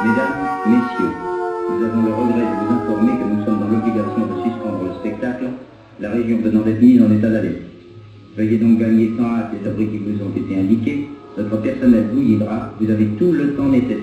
Mesdames, Messieurs, nous avons le regret de vous informer que nous sommes dans l'obligation de suspendre le spectacle, la région venant d'être mise en état d'alerte. Veuillez donc gagner sans hâte les abris qui vous ont été indiqués. Notre personnel vous guidera. Vous avez tout le temps nécessaire.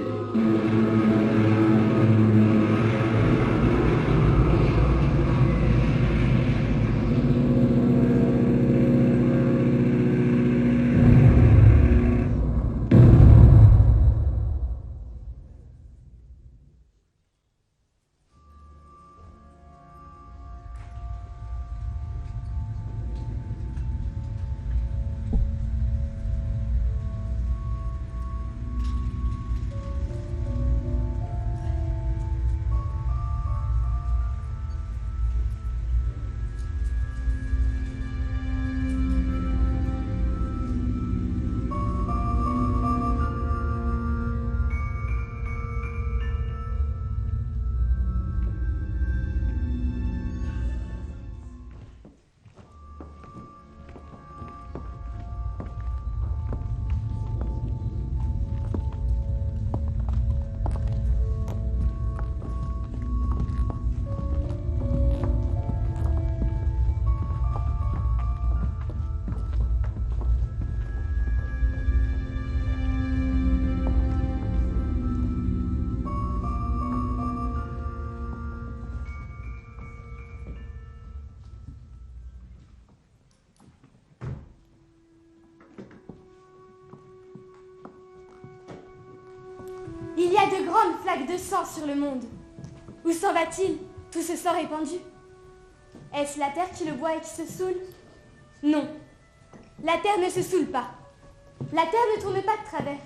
Il y a de grandes flaques de sang sur le monde. Où s'en va-t-il, tout ce sang répandu? Est-ce la terre qui le boit et qui se saoule? Non, la terre ne se saoule pas. La terre ne tourne pas de travers.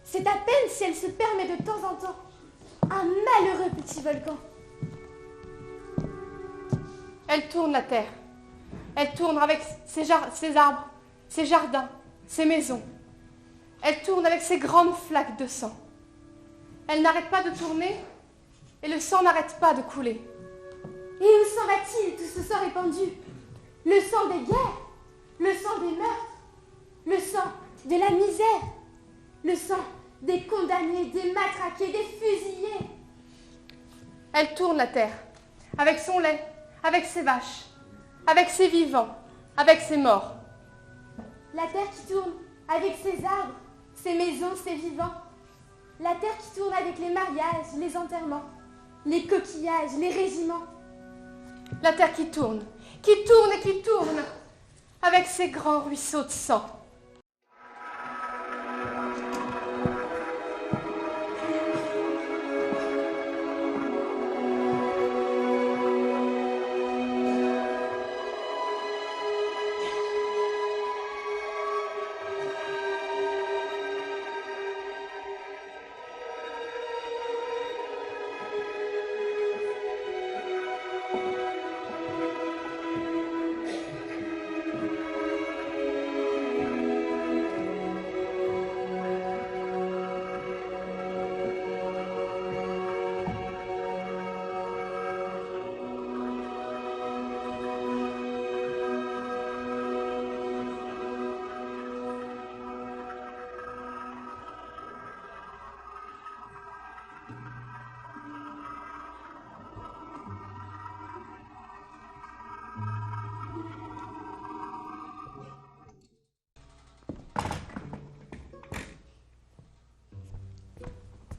C'est à peine si elle se permet de temps en temps un malheureux petit volcan. Elle tourne, la terre. Elle tourne avec ses arbres, ses jardins, ses maisons. Elle tourne avec ses grandes flaques de sang. Elle n'arrête pas de tourner et le sang n'arrête pas de couler. Et où s'en va-t-il, tout ce sang répandu? Le sang des guerres, le sang des meurtres, le sang de la misère, le sang des condamnés, des matraqués, des fusillés. Elle tourne, la terre, avec son lait, avec ses vaches, avec ses vivants, avec ses morts. La terre qui tourne avec ses arbres, ses maisons, ses vivants. La terre qui tourne avec les mariages, les enterrements, les coquillages, les régiments. La terre qui tourne et qui tourne, avec ses grands ruisseaux de sang.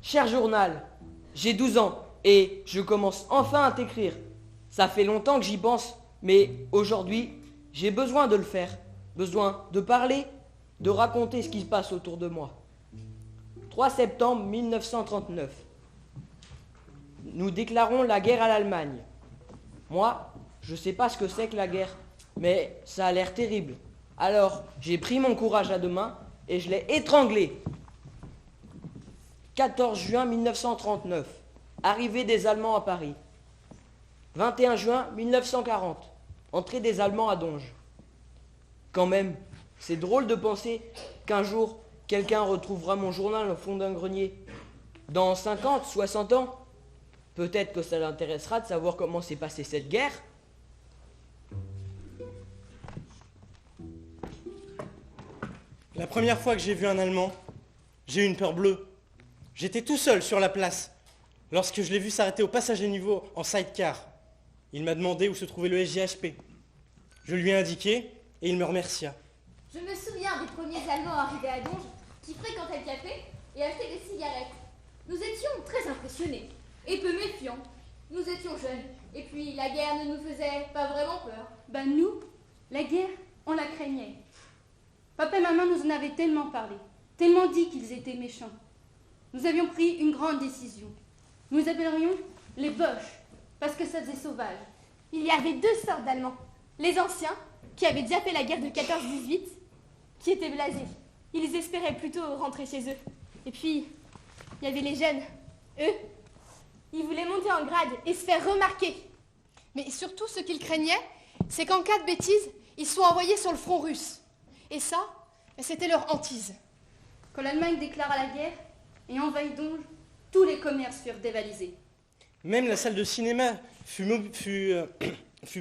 Cher journal, j'ai 12 ans et je commence enfin à t'écrire. Ça fait longtemps que j'y pense, mais aujourd'hui, j'ai besoin de le faire. Besoin de parler, de raconter ce qui se passe autour de moi. 3 septembre 1939. Nous déclarons la guerre à l'Allemagne. Moi, je sais pas ce que c'est que la guerre, mais ça a l'air terrible. Alors, j'ai pris mon courage à deux mains et je l'ai étranglé. 14 juin 1939, arrivée des Allemands à Paris. 21 juin 1940, entrée des Allemands à Donge. Quand même, c'est drôle de penser qu'un jour, quelqu'un retrouvera mon journal au fond d'un grenier. Dans 50, 60 ans, peut-être que ça l'intéressera de savoir comment s'est passée cette guerre. La première fois que j'ai vu un Allemand, j'ai eu une peur bleue. J'étais tout seul sur la place, lorsque je l'ai vu s'arrêter au passage des niveaux en sidecar. Il m'a demandé où se trouvait le SGHP. Je lui ai indiqué et il me remercia. Je me souviens des premiers Allemands arrivés à Donge qui fréquentaient le café et achetaient des cigarettes. Nous étions très impressionnés et peu méfiants. Nous étions jeunes et puis la guerre ne nous faisait pas vraiment peur. Ben nous, la guerre, on la craignait. Papa et maman nous en avaient tellement parlé, tellement dit qu'ils étaient méchants. Nous avions pris une grande décision. Nous les appellerions les Boches, parce que ça faisait sauvage. Il y avait deux sortes d'Allemands. Les anciens, qui avaient déjà fait la guerre de 14-18, qui étaient blasés. Ils espéraient plutôt rentrer chez eux. Et puis, il y avait les jeunes. Eux, ils voulaient monter en grade et se faire remarquer. Mais surtout, ce qu'ils craignaient, c'est qu'en cas de bêtise, ils soient envoyés sur le front russe. Et ça, c'était leur hantise. Quand l'Allemagne déclara la guerre et envahit Donge, tous les commerces furent dévalisés. Même la salle de cinéma fut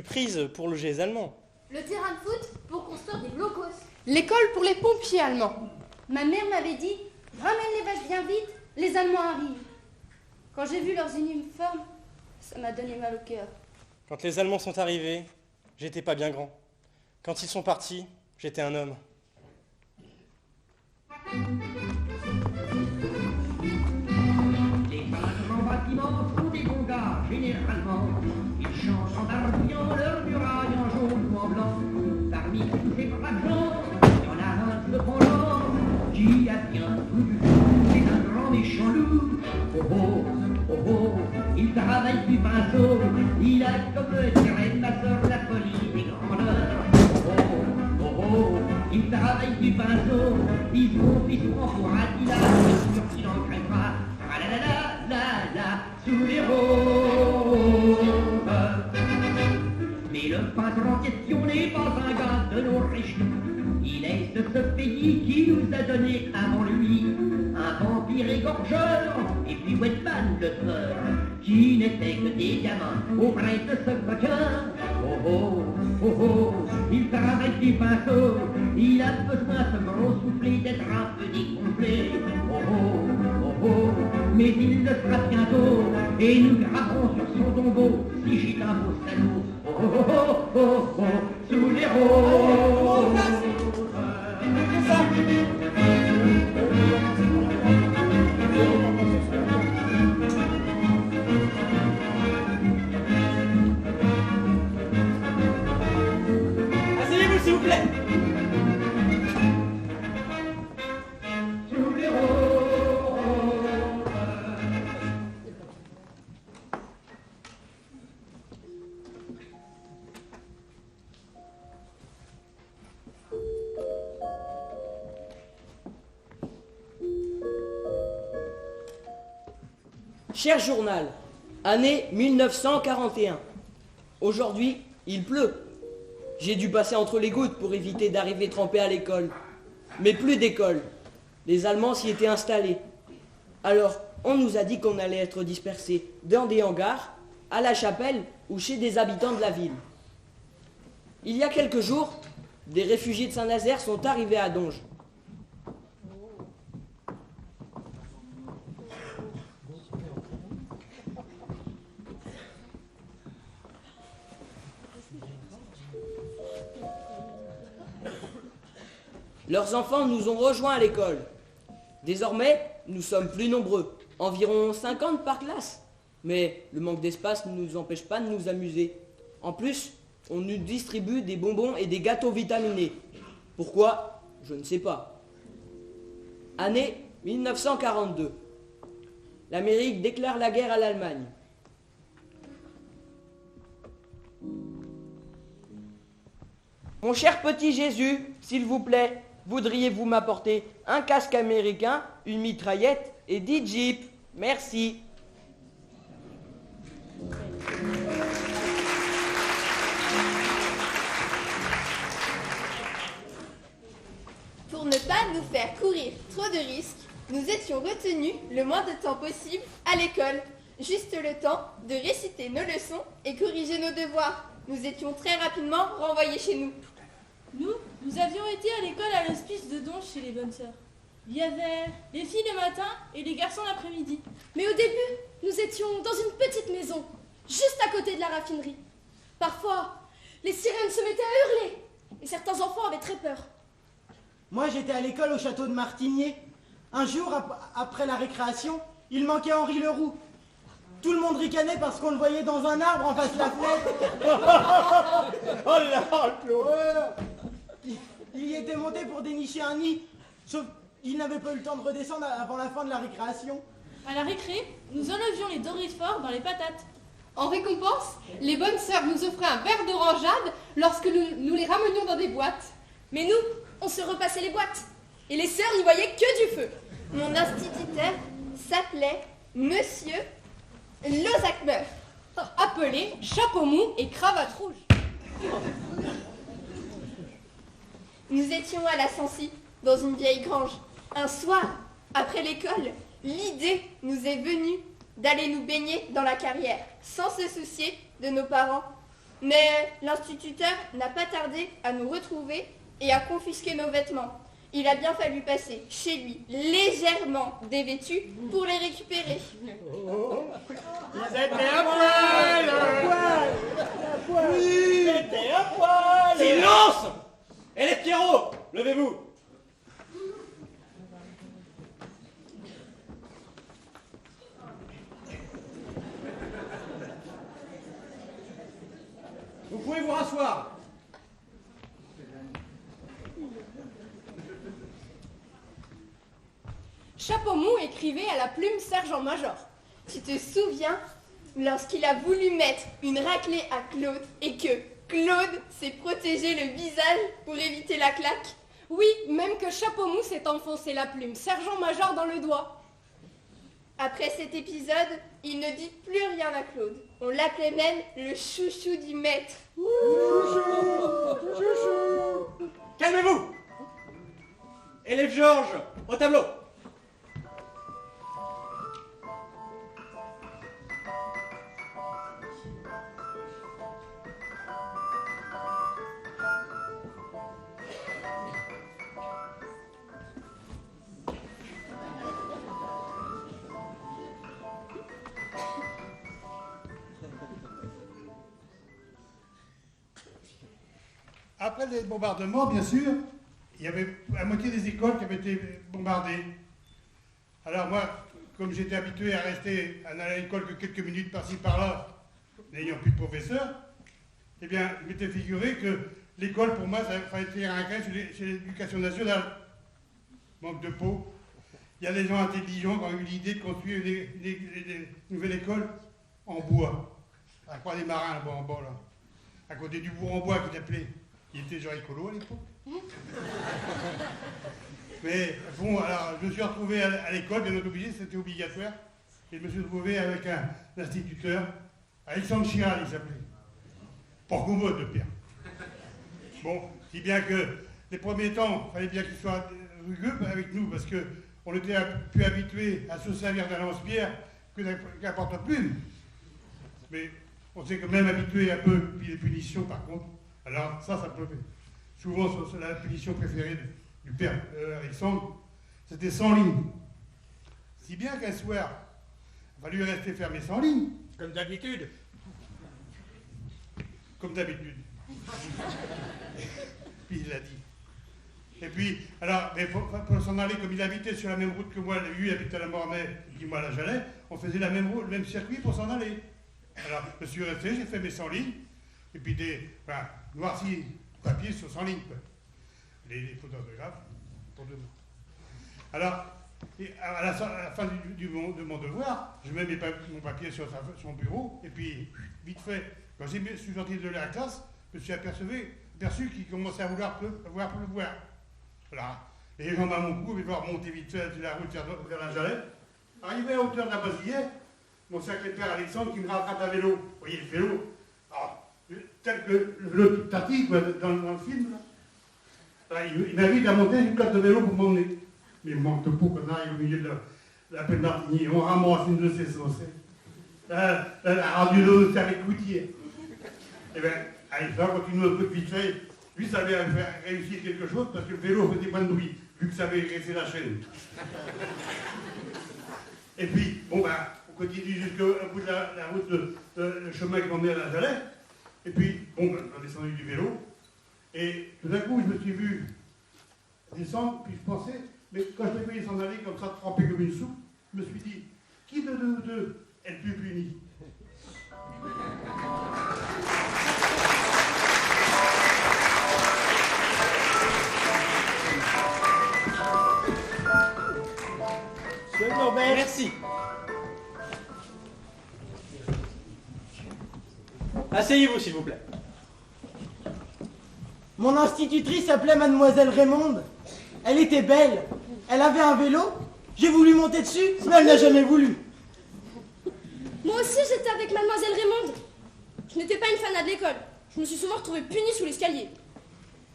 prise pour loger les Allemands. Le terrain de foot pour construire des blocos. L'école pour les pompiers allemands. Ma mère m'avait dit « Ramène les vaches bien vite, les Allemands arrivent ». Quand j'ai vu leurs uniformes, ça m'a donné mal au cœur. Quand les Allemands sont arrivés, j'étais pas bien grand. Quand ils sont partis, j'étais un homme. Les grands bâtiments sont des bons gars, généralement. Ils chantent en barbouillant leurs murailles en jaune ou en blanc. Parmi tous ces braves gens, il y en a un cependant qui a bien voulu. C'est un grand méchant loup. Oh oh, oh oh, il travaille du pinceau. Il a comme dirait ma sœur la folie des grandeurs. Oh oh, oh oh, il travaille du pinceau. Il se prend pour un village, sûr qu'il n'en craint pas. Ah la la la la la, sous les roses. Mais le peintre en question n'est pas un gars de nos régions. Il est de ce pays qui nous a donné avant lui un vampire égorgeur et puis Wetman le tueur, qui n'était que des gamins auprès de ce coquin. Oh oh, oh oh, il travaille du pinceau, il a besoin ce gros soufflé d'être un peu dégonflé. Oh oh, oh oh, mais il le sera bientôt, et nous graverons sur son tombeau, si j'ai un beau salaud. Oh oh oh oh oh, sous les roses. Asseyez-vous s'il vous plaît. Sous les roses. Cher journal, année 1941. Aujourd'hui, il pleut. J'ai dû passer entre les gouttes pour éviter d'arriver trempé à l'école. Mais plus d'école. Les Allemands s'y étaient installés. Alors, on nous a dit qu'on allait être dispersés dans des hangars, à la chapelle ou chez des habitants de la ville. Il y a quelques jours, des réfugiés de Saint-Nazaire sont arrivés à Donge. Leurs enfants nous ont rejoints à l'école. Désormais, nous sommes plus nombreux, environ 50 par classe. Mais le manque d'espace ne nous empêche pas de nous amuser. En plus, on nous distribue des bonbons et des gâteaux vitaminés. Pourquoi? Je ne sais pas. Année 1942. L'Amérique déclare la guerre à l'Allemagne. Mon cher petit Jésus, s'il vous plaît, voudriez-vous m'apporter un casque américain, une mitraillette et 10 jeeps? Merci. Pour ne pas nous faire courir trop de risques, nous étions retenus le moins de temps possible à l'école. Juste le temps de réciter nos leçons et corriger nos devoirs. Nous étions très rapidement renvoyés chez nous. Nous avions été à l'école à l'hospice de Donge chez les bonnes sœurs. Il y avait les filles le matin et les garçons l'après-midi. Mais au début, nous étions dans une petite maison, juste à côté de la raffinerie. Parfois, les sirènes se mettaient à hurler, et certains enfants avaient très peur. Moi, j'étais à l'école au château de Martigné. Un jour, après la récréation, il manquait Henri Leroux. Tout le monde ricanait parce qu'on le voyait dans un arbre en face de la fenêtre. Oh là, Claude! Il y était monté pour dénicher un nid, sauf qu'il n'avait pas eu le temps de redescendre avant la fin de la récréation. À la récré, nous enlevions les dorifores dans les patates. En récompense, les bonnes sœurs nous offraient un verre d'orangeade lorsque nous les ramenions dans des boîtes. Mais nous, on se repassait les boîtes, et les sœurs n'y voyaient que du feu. Mon instituteur s'appelait Monsieur Lozakmeuf, Appelé chapeau mou et cravate rouge. Nous étions à la Sancy, dans une vieille grange. Un soir, après l'école, l'idée nous est venue d'aller nous baigner dans la carrière, sans se soucier de nos parents. Mais l'instituteur n'a pas tardé à nous retrouver et à confisquer nos vêtements. Il a bien fallu passer chez lui, légèrement dévêtus, pour les récupérer. C'était un poil! Oui! C'était un poil! Silence! Et les Pierrots, levez-vous! Vous pouvez vous rasseoir. Chapeau mou écrivait à la plume sergent-major. Tu te souviens lorsqu'il a voulu mettre une raclée à Claude et que Claude s'est protégé le visage pour éviter la claque? Oui, même que Chapeau mou s'est enfoncé la plume sergent-major dans le doigt. Après cet épisode, il ne dit plus rien à Claude. On l'appelait même le chouchou du maître. Calmez-vous! Élève Georges, au tableau. Après les bombardements, bien sûr, il y avait la moitié des écoles qui avaient été bombardées. Alors moi, comme j'étais habitué à rester à aller à l'école que quelques minutes par-ci par-là, n'ayant plus de professeur, eh bien, je m'étais figuré que l'école, pour moi, ça fallait tirer un grain chez l'éducation nationale. Manque de peau. Il y a des gens intelligents qui ont eu l'idée de construire une nouvelle école en bois. À la Croix des Marins, là-bas en bas, là. À côté du bourg en bois qu'il appelait. Il était genre écolo à l'époque. Mais bon, alors je me suis retrouvé à l'école, bien obligé, c'était obligatoire. Et je me suis retrouvé avec un instituteur, Alexandre Chiral, il s'appelait. Pas commode, le père. Bon, si bien que les premiers temps, il fallait bien qu'il soit rugueux avec nous, parce qu'on était plus habitués à se servir d'un lance-pierre que d'un porte-plume. Mais on s'est quand même habitué un peu, puis les punitions par contre. Alors ça peut... Souvent, c'est la punition préférée du père Alexandre, c'était 100 lignes. Si bien qu'un soir, il va lui rester fermé 100 lignes. Comme d'habitude. Comme d'habitude. Puis il l'a dit. Et puis, alors, mais pour s'en aller, comme il habitait sur la même route que moi, lui habitait à la Mornay, et puis moi à la Jalais, on faisait la même route, le même circuit pour s'en aller. Alors, je suis resté, j'ai fait mes 100 lignes, et puis noirci papier sur 100 lignes, quoi. Les fautes d'orthographe, pour demain. Alors, à la fin de mon devoir, je mets mon papier sur son bureau, et puis, vite fait, quand je suis sorti de la classe, je me suis aperçu qu'il commençait à vouloir pleuvoir. Voilà. Et les gens à mon cou, je vais devoir monter vite fait sur la route vers la Jalais. Arrivé à hauteur de la Basilière, mon sacré père Alexandre qui me rattrape à vélo. Vous voyez le vélo, tel que le Tati dans le film. Là. Il m'invite à monter une place de vélo pour m'emmener. Mais il manque de peau qu'on arrive au milieu de la plaine Martigny. On ramasse une de ses sauces. La radio de service coutier. Et bien, allez, ça continue un peu vite fait. Lui, ça avait réussi quelque chose parce que le vélo faisait moins de bruit, vu que ça avait resté la chaîne. Et puis, bon ben, on continue jusqu'au bout de la route, le chemin qui m'emmenait à la Jalais. Et puis, bon ben, on a descendu du vélo. Et tout d'un coup, je me suis vu descendre, puis je pensais, mais quand je l'ai vu s'en aller comme ça, trempé comme une soupe, je me suis dit, qui de nous deux est le plus puni? Monsieur Norbert. Merci. Asseyez-vous, s'il vous plaît. Mon institutrice s'appelait Mademoiselle Raymonde. Elle était belle. Elle avait un vélo. J'ai voulu monter dessus, mais elle n'a jamais voulu. Moi aussi, j'étais avec Mademoiselle Raymonde. Je n'étais pas une fanade de l'école. Je me suis souvent retrouvée punie sous l'escalier.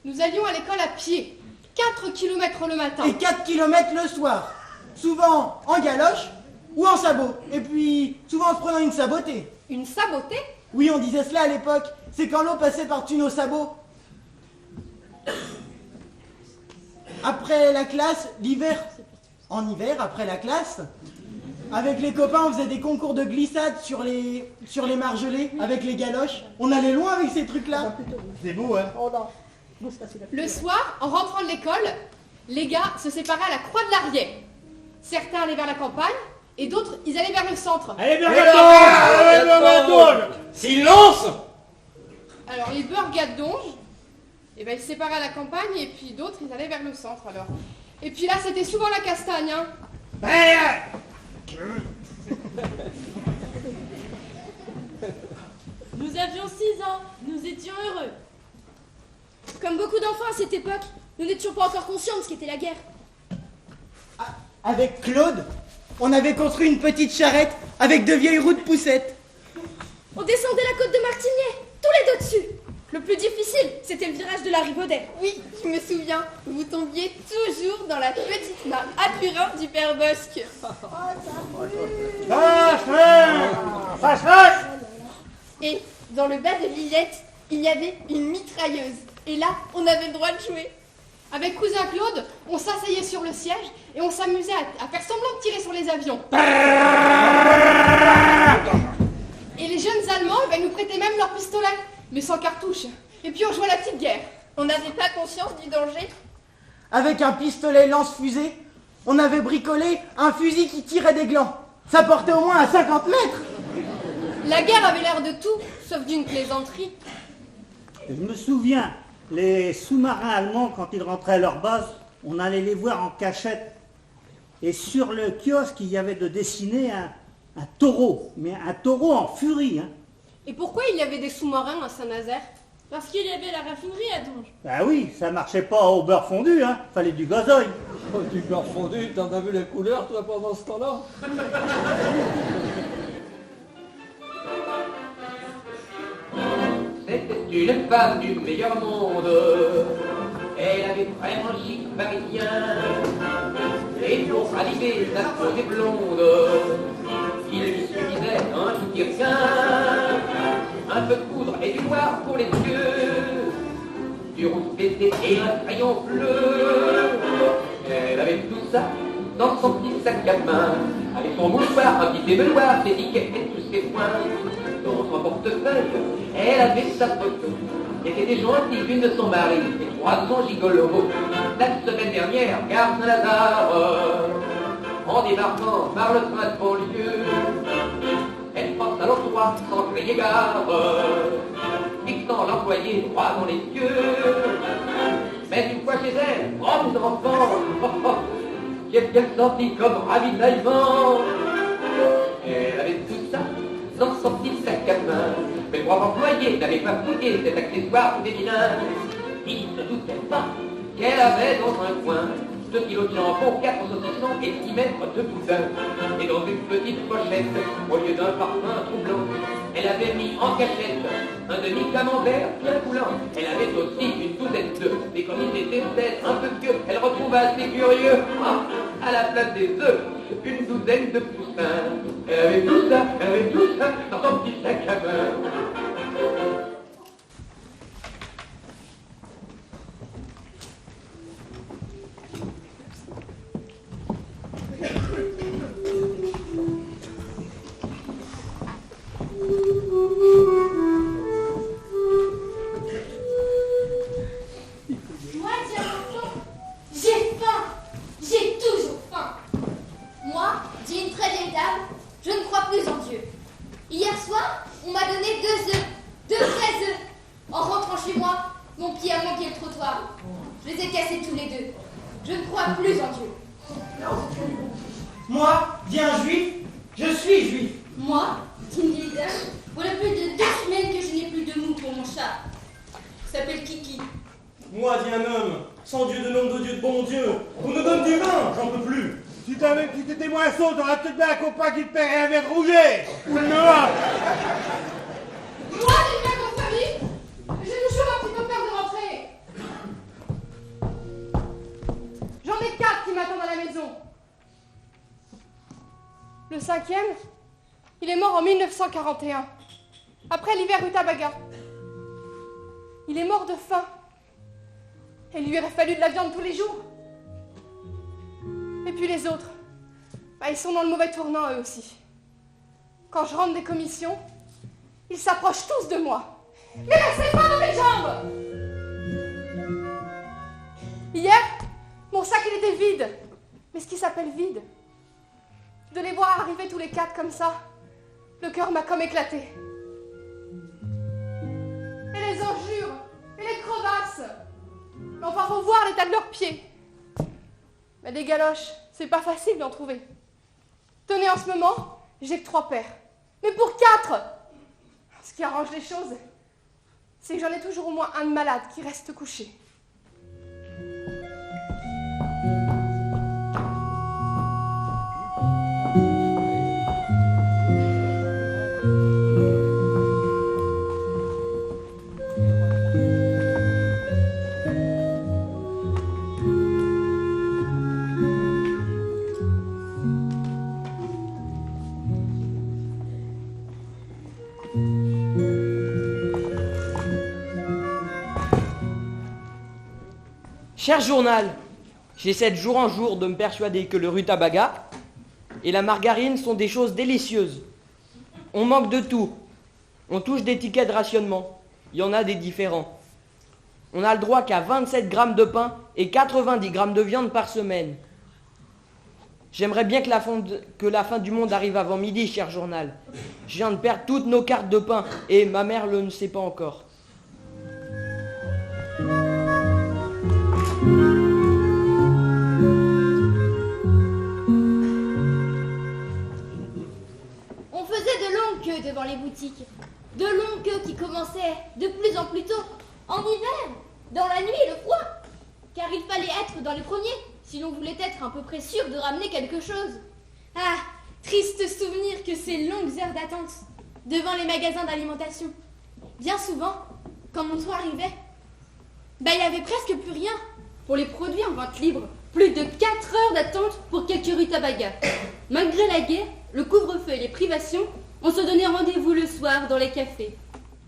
Nous allions à l'école à pied, 4 km le matin. Et 4 km le soir. Souvent en galoche ou en sabot. Et puis, souvent en se prenant une sabotée. Une sabotée? Oui, on disait cela à l'époque. C'est quand l'eau passait par-dessus nos sabots. Après la classe, l'hiver, en hiver, après la classe, avec les copains, on faisait des concours de glissade sur les margelés, avec les galoches. On allait loin avec ces trucs-là. C'est beau, hein? Le soir, en rentrant de l'école, les gars se séparaient à la croix de l'Arrière. Certains allaient vers la campagne, et d'autres, ils allaient vers le centre. Allez, vers la donge! Silence! Alors, les burgadonges, eh ben, ils se séparaient à la campagne, et puis d'autres, ils allaient vers le centre, alors. Et puis là, c'était souvent la castagne, hein. Nous avions 6 ans, nous étions heureux. Comme beaucoup d'enfants à cette époque, nous n'étions pas encore conscients de ce qu'était la guerre. Avec Claude, on avait construit une petite charrette avec de vieilles roues de poussettes. On descendait la côte de Martigny, tous les deux dessus. Le plus difficile, c'était le virage de la Ribaudet. Oui, je me souviens, vous tombiez toujours dans la petite mare à purin du père Bosque. Et dans le bas de Lillette, il y avait une mitrailleuse. Et là, on avait le droit de jouer. Avec cousin Claude, on s'asseyait sur le siège et on s'amusait à faire semblant de tirer sur les avions. Et les jeunes Allemands nous prêtaient même leurs pistolets, mais sans cartouche. Et puis on jouait à la petite guerre. On n'avait pas conscience du danger. Avec un pistolet lance-fusée, on avait bricolé un fusil qui tirait des glands. Ça portait au moins à 50 mètres. La guerre avait l'air de tout, sauf d'une plaisanterie. Je me souviens, les sous-marins allemands, quand ils rentraient à leur base, on allait les voir en cachette. Et sur le kiosque, il y avait de dessiner un taureau, mais un taureau en furie. Hein. Et pourquoi il y avait des sous-marins à Saint-Nazaire? Parce qu'il y avait la raffinerie à Donge. Bah oui, ça marchait pas au beurre fondu, hein. Fallait du gazoil. Oh, du beurre fondu, t'en as vu la couleur, toi, pendant ce temps-là? C'était une femme du meilleur monde. Elle avait vraiment le chic parisien. Et pour rallier sa peau des blondes, il lui suffisait un tout tirquin, un peu de poudre et du noir pour les yeux, du rouge pété et un crayon bleu. Elle avait tout ça dans son petit sac à main, avec son mouchoir, un petit ébeloir, ses tickets et tous ses points. Dans son portefeuille, elle avait sa photo, et était jointive d'une de son mari et 300 gigolos. La semaine dernière, gare Saint-Lazare, en débarquant par le train de banlieue, elle pense à l'endroit sans crier gare, fixant l'employé droit dans les yeux. Mais une fois chez elle, oh mes enfants, j'ai bien senti comme ravitaillement. Elle avait tout ça dans son petit sac à main, mais le brave employé n'avait pas fouillé cet accessoire féminin. Il ne doutait pas qu'elle avait dans un coin 2 kilos de jambon, 4 saucissons et 10 mètres de boudin. Et dans une petite pochette, au lieu d'un parfum troublant, elle avait mis en cachette un demi-camembert bien coulant. Elle avait aussi une douzaine d'œufs, mais comme ils étaient peut-être un peu vieux, elle retrouva assez curieux, à la place des œufs, une douzaine de poussins. Elle avait tout ça dans son petit sac à main. Je ne crois plus en Dieu. Moi, dit un juif, je suis juif. Moi, dit une vieille dame, voilà plus de 2 semaines que je n'ai plus de mou pour mon chat. Il s'appelle Kiki. Moi, dit un homme, sans Dieu de nom de Dieu de bon Dieu, on nous donne du vin, j'en peux plus. Si t'étais moins saut, t'aurais peut-être bien un copain qui te paierait un verre de rouget. Ou le noir. Moi, j'ai bien votre famille. J'ai toujours un petit peu peur de rentrer. J'en ai 4 qui m'attendent à la maison. Le 5e, il est mort en 1941, après l'hiver Rutabaga. Il est mort de faim. Et il lui aurait fallu de la viande tous les jours. Et puis les autres, ils sont dans le mauvais tournant eux aussi. Quand je rentre des commissions, ils s'approchent tous de moi. Mais laissez pas dans mes jambes! Hier, mon sac il était vide. Mais ce qui s'appelle vide, de les voir arriver tous les 4 comme ça, le cœur m'a comme éclaté. Et les injures, et les crevasses. Mais enfin, faut voir l'état de leurs pieds. Mais des galoches, c'est pas facile d'en trouver. Tenez, en ce moment, j'ai que 3 paires. Mais pour 4! Ce qui arrange les choses, c'est que j'en ai toujours au moins un de malade qui reste couché. Cher journal, j'essaie de jour en jour de me persuader que le rutabaga et la margarine sont des choses délicieuses. On manque de tout. On touche des tickets de rationnement. Il y en a des différents. On a le droit qu'à 27 grammes de pain et 90 grammes de viande par semaine. J'aimerais bien que la fin du monde arrive avant midi, cher journal. Je viens de perdre toutes nos cartes de pain et ma mère ne le sait pas encore. On faisait de longues queues devant les boutiques. De longues queues qui commençaient de plus en plus tôt, en hiver, dans la nuit et le froid. Car il fallait être dans les premiers, si l'on voulait être à peu près sûr de ramener quelque chose. Ah, triste souvenir que ces longues heures d'attente devant les magasins d'alimentation. Bien souvent, quand mon tour arrivait, il n'y avait presque plus rien. Pour les produits en vente libre, plus de 4 heures d'attente pour quelques rutabagas. Malgré la guerre, le couvre-feu et les privations, on se donnait rendez-vous le soir dans les cafés.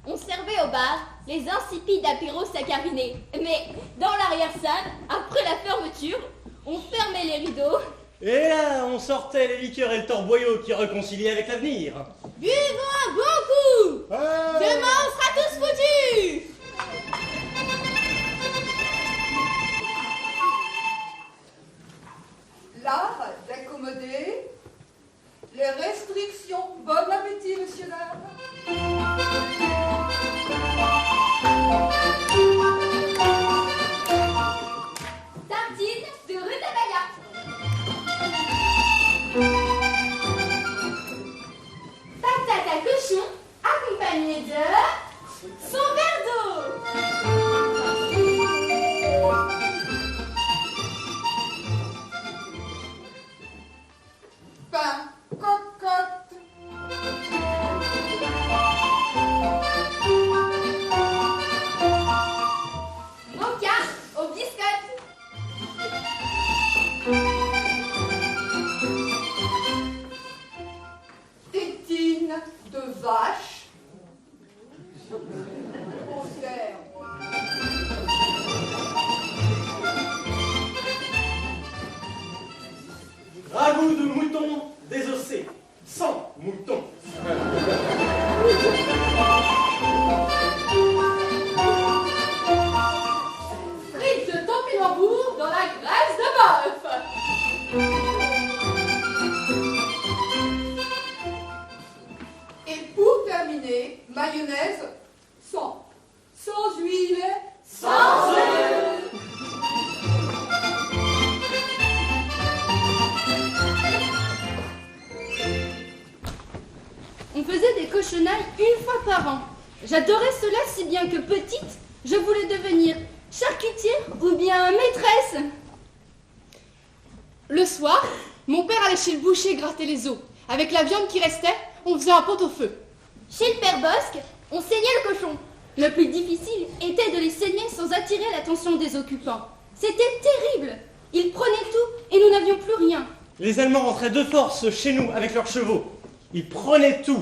On servait au bar les insipides apéros saccharинés. Mais dans l'arrière-salle, après la fermeture, on fermait les rideaux. Et là, on sortait les liqueurs et le torboyau qui réconciliaient avec l'avenir. Buvons un bon coup! Demain, on sera tous foutus! L'art d'accommoder les restrictions. Bon appétit, monsieur Tartine de rutabaga. Patate à cochon accompagnée de son verre d'eau. Pain, cocotte. Mocha au biscotte. Tétine de vache. Conserve. Ragoût de mouton désossé, sans mouton. Frites de topinambour dans la graisse de bœuf. Et pour terminer, mayonnaise sans huile. Sans œufs. chenaille une fois par an. J'adorais cela si bien que petite, je voulais devenir charcutière ou bien maîtresse. Le soir, mon père allait chez le boucher gratter les os. Avec la viande qui restait, on faisait un pot-au-feu. Chez le père Bosque, on saignait le cochon. Le plus difficile était de les saigner sans attirer l'attention des occupants. C'était terrible. Ils prenaient tout et nous n'avions plus rien. Les Allemands rentraient de force chez nous avec leurs chevaux. Ils prenaient tout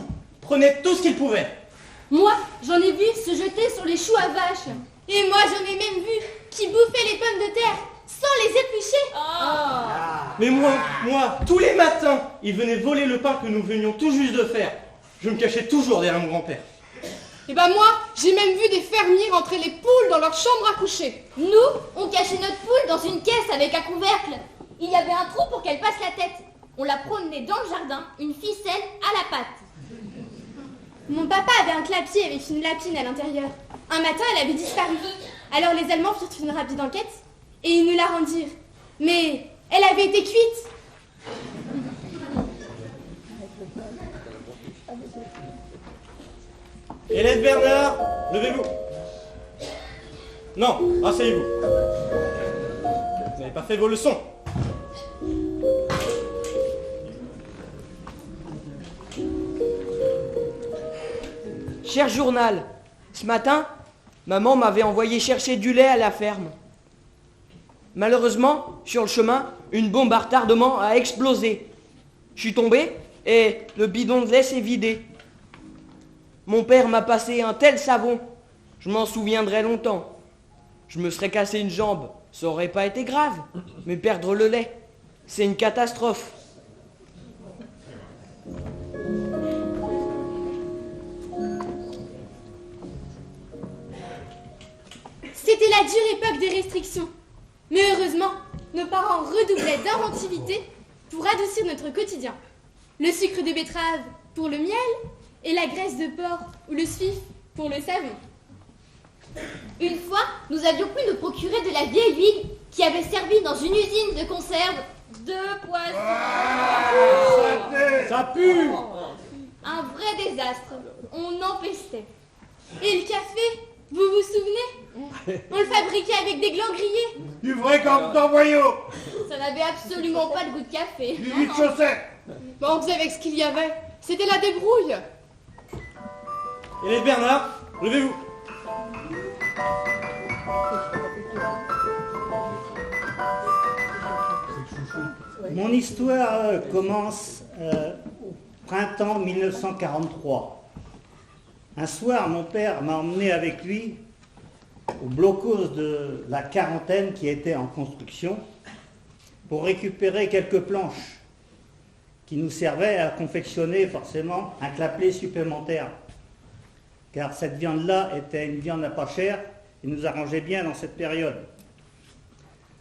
ce qu'ils pouvaient. Moi, j'en ai vu se jeter sur les choux à vache. Et moi, j'en ai même vu qui bouffaient les pommes de terre sans les éplucher. Mais moi, tous les matins, ils venaient voler le pain que nous venions tout juste de faire. Je me cachais toujours derrière mon grand-père. Et ben moi, j'ai même vu des fermiers rentrer les poules dans leur chambre à coucher. Nous, on cachait notre poule dans une caisse avec un couvercle. Il y avait un trou pour qu'elle passe la tête. On la promenait dans le jardin, une ficelle à la patte. Mon papa avait un clapier avec une lapine à l'intérieur. Un matin, elle avait disparu. Alors les Allemands firent une rapide enquête et ils nous la rendirent. Mais elle avait été cuite. Hélène Bernard, levez-vous. Non, asseyez-vous. Vous n'avez pas fait vos leçons. Cher journal, ce matin, maman m'avait envoyé chercher du lait à la ferme. Malheureusement, sur le chemin, une bombe à retardement a explosé. Je suis tombé et le bidon de lait s'est vidé. Mon père m'a passé un tel savon, je m'en souviendrai longtemps. Je me serais cassé une jambe, ça aurait pas été grave, mais perdre le lait, c'est une catastrophe. C'était la dure époque des restrictions. Mais heureusement, nos parents redoublaient d'inventivité pour adoucir notre quotidien. Le sucre de betterave pour le miel et la graisse de porc ou le suif pour le savon. Une fois, nous avions pu nous procurer de la vieille huile qui avait servi dans une usine de conserve de poissons. Ça pue! Un vrai désastre. On empestait. Et le café, vous vous souvenez? On le fabriquait avec des glands grillés. Du vrai comme dans Voyot. Ça n'avait absolument pas de goût de café. Du lit de chaussettes. Bon, on faisait avec ce qu'il y avait. C'était la débrouille. Hélène Bernard, levez-vous. Mon histoire commence au printemps 1943. Un soir, mon père m'a emmené avec lui au blocos de la quarantaine qui était en construction pour récupérer quelques planches qui nous servaient à confectionner forcément un clapet supplémentaire. Car cette viande-là était une viande à pas chère et nous arrangeait bien dans cette période.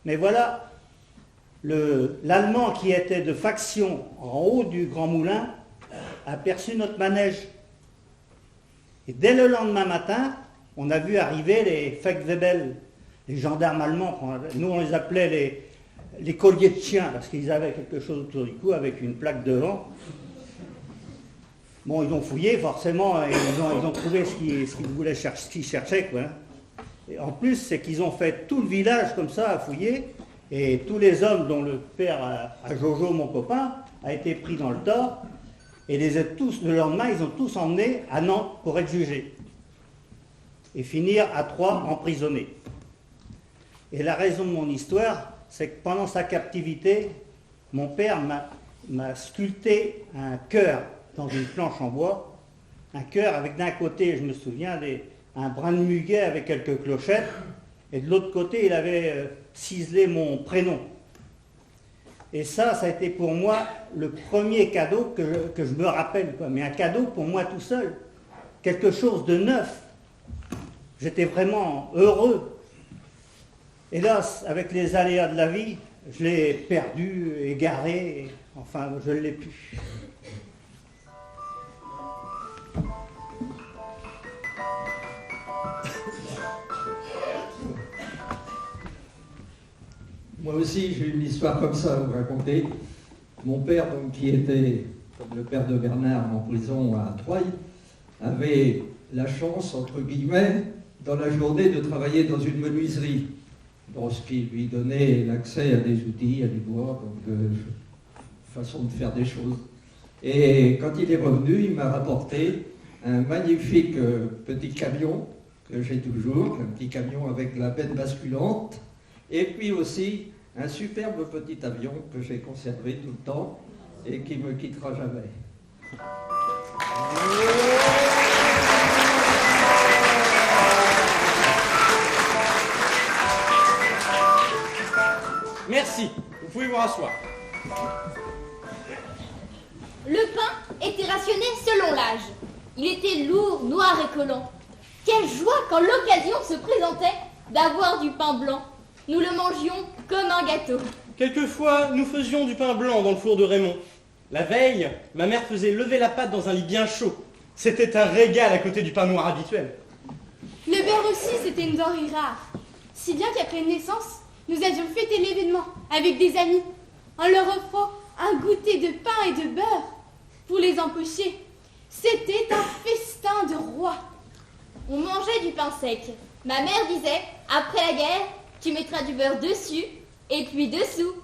Mais voilà, l'Allemand qui était de faction en haut du Grand Moulin a aperçu notre manège. Et dès le lendemain matin, on a vu arriver les Fechtwebel, les gendarmes allemands. Nous, on les appelait les colliers de chiens, parce qu'ils avaient quelque chose autour du cou avec une plaque devant. Bon, ils ont fouillé, forcément, et ils ont trouvé ce qu'ils cherchaient, quoi. Et en plus, c'est qu'ils ont fait tout le village comme ça à fouiller, et tous les hommes dont le père à Jojo, mon copain, a été pris dans le tort, et le lendemain, ils ont tous emmenés à Nantes pour être jugés, et finir à Troyes emprisonnés. Et la raison de mon histoire, c'est que pendant sa captivité, mon père m'a sculpté un cœur dans une planche en bois, un cœur avec d'un côté, je me souviens, un brin de muguet avec quelques clochettes, et de l'autre côté, il avait ciselé mon prénom. Et ça a été pour moi le premier cadeau que je me rappelle, quoi. Mais un cadeau pour moi tout seul, quelque chose de neuf. J'étais vraiment heureux. Hélas, avec les aléas de la vie, je l'ai perdu, égaré, enfin, je ne l'ai plus. Moi aussi, j'ai une histoire comme ça à vous raconter. Mon père, donc, qui était, comme le père de Bernard, en prison à Troyes, avait la chance, entre guillemets, dans la journée de travailler dans une menuiserie. Bon, ce qui lui donnait l'accès à des outils, à du bois, donc façon de faire des choses. Et quand il est revenu, il m'a rapporté un magnifique petit camion que j'ai toujours, un petit camion avec la benne basculante, et puis aussi un superbe petit avion que j'ai conservé tout le temps et qui ne me quittera jamais. Merci, vous pouvez vous rasseoir. Le pain était rationné selon l'âge. Il était lourd, noir et collant. Quelle joie quand l'occasion se présentait d'avoir du pain blanc. Nous le mangions comme un gâteau. Quelquefois, nous faisions du pain blanc dans le four de Raymond. La veille, ma mère faisait lever la pâte dans un lit bien chaud. C'était un régal à côté du pain noir habituel. Le beurre aussi, c'était une denrée rare. Si bien qu'après une naissance, nous avions fêté l'événement avec des amis, en leur offrant un goûter de pain et de beurre pour les empocher. C'était un festin de roi. On mangeait du pain sec. Ma mère disait, après la guerre, tu mettras du beurre dessus et puis dessous.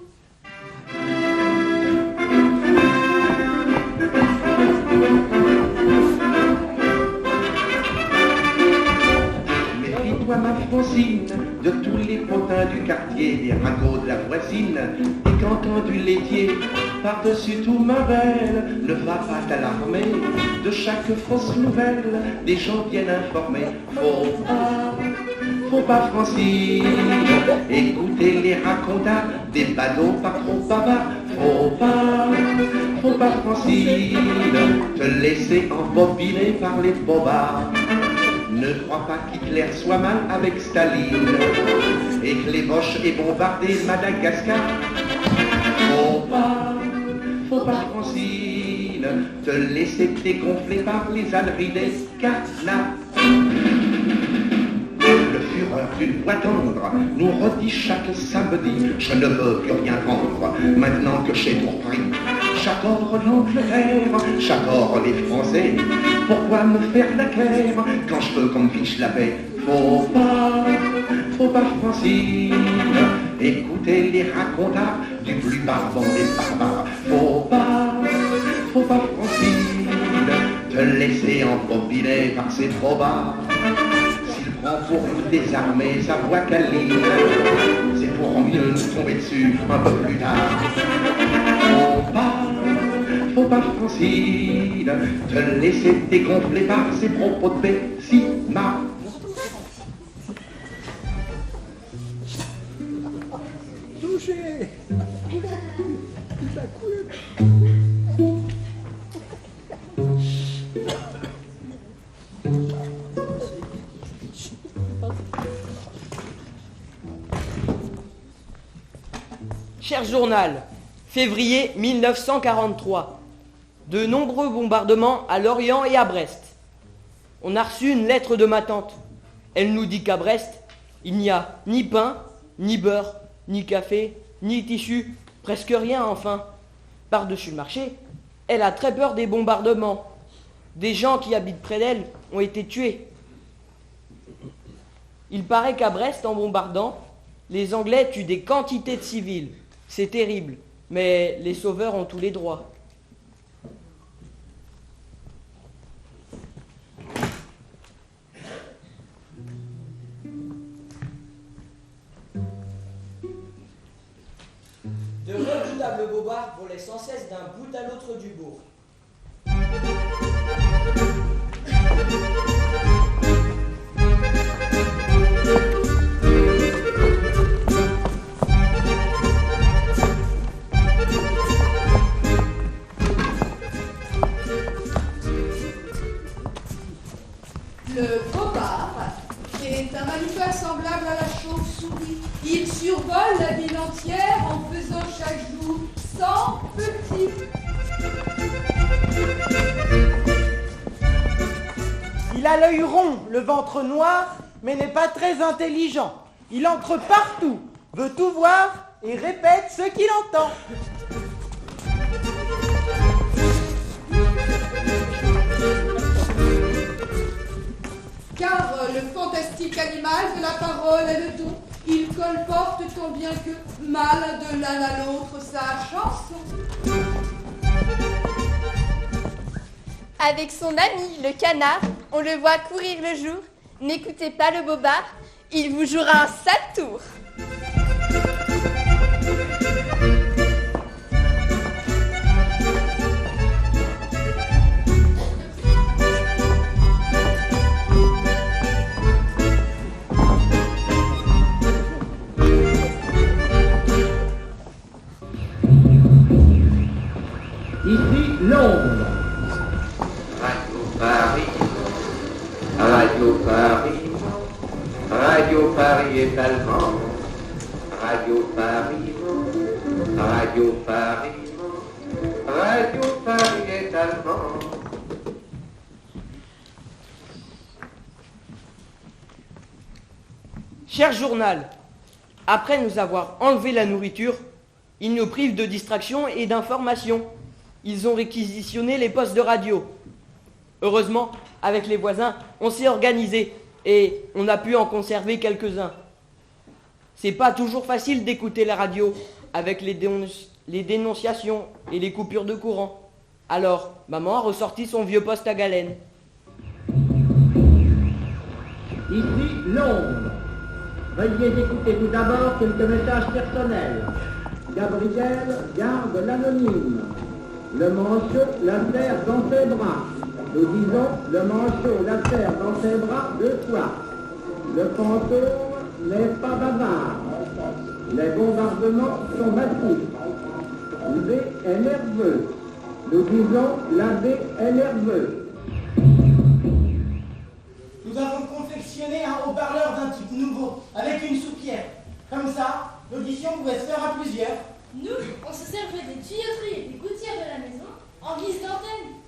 Méfie-toi ma Francine, de tous les potins du quartier, des ragots de la voisine, des cantons du laitier. Par-dessus tout ma belle, ne va pas t'alarmer de chaque fausse nouvelle, des gens bien informés. Faut pas Francine, écouter les racontas des badauds pas trop bavards. Faut pas Francine, te laisser embobiner par les bobards. Ne crois pas qu'Hitler soit mal avec Staline et que les Boches aient bombardé Madagascar. Faut pas Francine, te laisser dégonfler par les âneries des canards. Le fureur d'une voix tendre nous redit chaque samedi: je ne veux plus rien vendre, maintenant que j'ai tout pris. J'adore l'Angleterre, j'adore les Français. Pourquoi me faire la guerre quand je veux qu'on me fiche la paix? Faut pas Francine, écouter les racontas du plus barbant des barbares. Faut pas Francine, te laisser embobiner par ces probards. S'il prend pour nous désarmer sa voix câline, c'est pour mieux nous tomber dessus un peu plus tard. Faut pas Francine, te laisser dégonfler par ses propos de Bessima. Touché. Cher journal, février 1943. De nombreux bombardements à Lorient et à Brest. On a reçu une lettre de ma tante. Elle nous dit qu'à Brest, il n'y a ni pain, ni beurre, ni café, ni tissu, presque rien enfin. Par-dessus le marché, elle a très peur des bombardements. Des gens qui habitent près d'elle ont été tués. Il paraît qu'à Brest, en bombardant, les Anglais tuent des quantités de civils. C'est terrible, mais les sauveurs ont tous les droits. De redoutables bobards volaient sans cesse d'un bout à l'autre du bourg. Le bobard est un mammifère semblable à la chauve-souris. Il survole la ville entière en faisant chaque jour 100 petits. Il a l'œil rond, le ventre noir, mais n'est pas très intelligent. Il entre partout, veut tout voir et répète ce qu'il entend. car le fantastique animal de la parole est le don. Il colporte tant bien que mal de l'un à l'autre sa chanson. Avec son ami, le canard, on le voit courir le jour. N'écoutez pas le bobard, il vous jouera un sale tour. Ici Londres. Radio Paris, Radio Paris, Radio Paris est allemand. Radio Paris, Radio Paris, Radio Paris est allemand. Cher journal, après nous avoir enlevé la nourriture, ils nous privent de distraction et d'information. Ils ont réquisitionné les postes de radio. Heureusement, avec les voisins, on s'est organisé et on a pu en conserver quelques-uns. C'est pas toujours facile d'écouter la radio avec les dénonciations et les coupures de courant. Alors, maman a ressorti son vieux poste à galène. Ici Londres. Veuillez écouter tout d'abord quelques messages personnels. Gabriel garde l'anonyme. Le manchot l'affaire dans ses bras. Nous disons le manchot l'affaire dans ses bras 2 fois. Le fantôme n'est pas bavard. Les bombardements sont massifs. L'abbé est nerveux. Nous disons l'abbé est nerveux. Nous avons confectionné un haut-parleur d'un type nouveau, avec une soupière. Comme ça, l'audition pouvait se faire à plusieurs. Nous, on se servait des tuyauteries et des gouttières de la maison en guise d'antenne.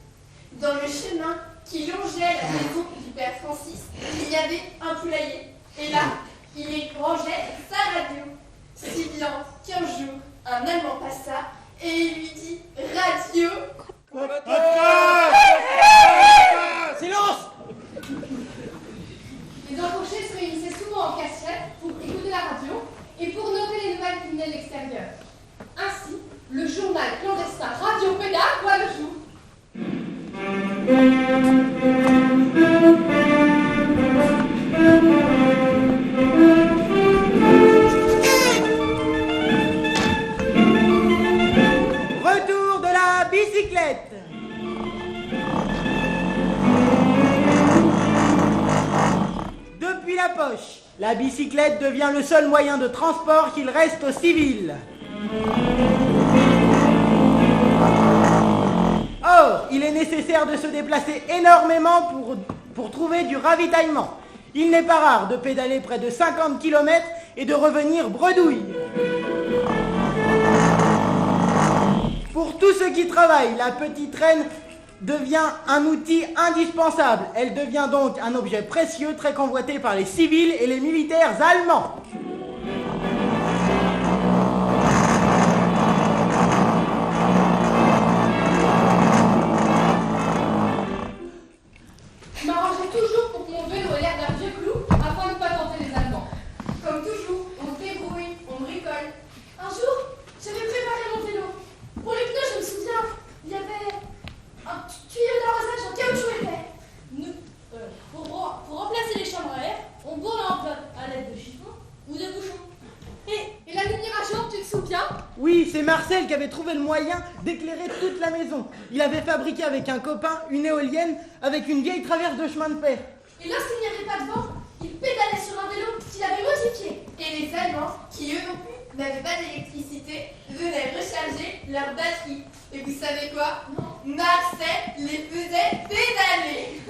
Dans le chemin qui longeait la maison du père Francis, il y avait un poulailler. Et là, il y rangeait sa radio. Si bien qu'un jour, un Allemand passa et il lui dit « Radio !» Silence! Les embauchés se réunissaient souvent en cachette pour écouter la radio et pour noter les nouvelles qui venaient de l'extérieur. Ainsi, le journal clandestin Radio Pédale voit le jour. Retour de la bicyclette. Depuis la poche, la bicyclette devient le seul moyen de transport qu'il reste aux civils. Or, il est nécessaire de se déplacer énormément pour trouver du ravitaillement. Il n'est pas rare de pédaler près de 50 km et de revenir bredouille. Pour tous ceux qui travaillent, la petite reine devient un outil indispensable. Elle devient donc un objet précieux très convoité par les civils et les militaires allemands. Je m'arrangeais toujours pour que mon vélo ait l'air d'un vieux clou afin de ne pas tenter les Allemands. Comme toujours, on se débrouille, on bricole. Un jour, j'avais préparé mon vélo. Pour les pneus, je me souviens, il y avait un tuyau d'arrosage en caoutchouc épais. Pour remplacer les chambres à air, on bourre l'enveloppe à l'aide de chiffons ou de bouchons. Et la lumière à jour, tu te souviens? Oui, c'est Marcel qui avait trouvé le moyen d'éclairer toute la maison. Il avait fabriqué avec un copain une éolienne avec une vieille traverse de chemin de fer. Et lorsqu'il n'y avait pas de vent, il pédalait sur un vélo qu'il avait modifié. Et les Allemands, qui eux non plus n'avaient pas d'électricité, venaient recharger leur batterie. Et vous savez quoi? Marcel les faisait pédaler.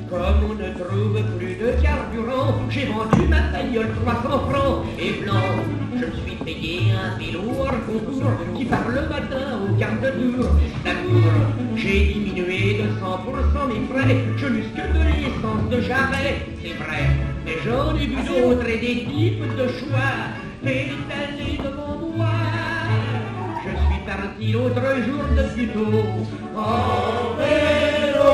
Comme on ne trouve plus de carburant, j'ai vendu ma bagnole 300 francs. Et blanc, je me suis payé un vélo hors concours qui part le matin au quart de tour. D'amour, j'ai diminué de 100% mes frais. Je n'use que de l'essence de jarret, c'est vrai. Mais j'en ai vu d'autres et des types de choix pédaler devant moi. Je suis parti l'autre jour de plus tôt en vélo.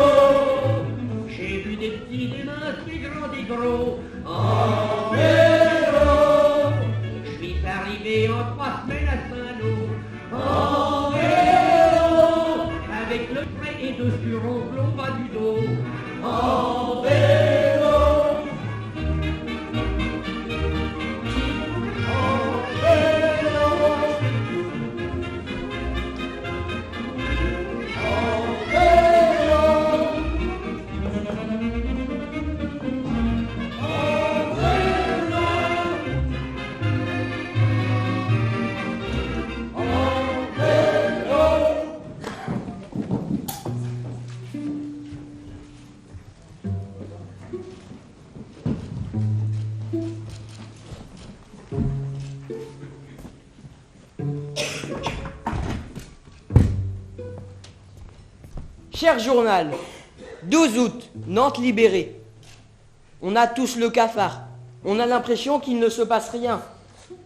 gros. En vélo, je suis arrivé en 3 semaines à Saint-Lô. En vélo, avec le frais et 2 surons l'on bas du dos. En vélo. Cher journal, 12 août, Nantes libérée. On a tous le cafard. On a l'impression qu'il ne se passe rien.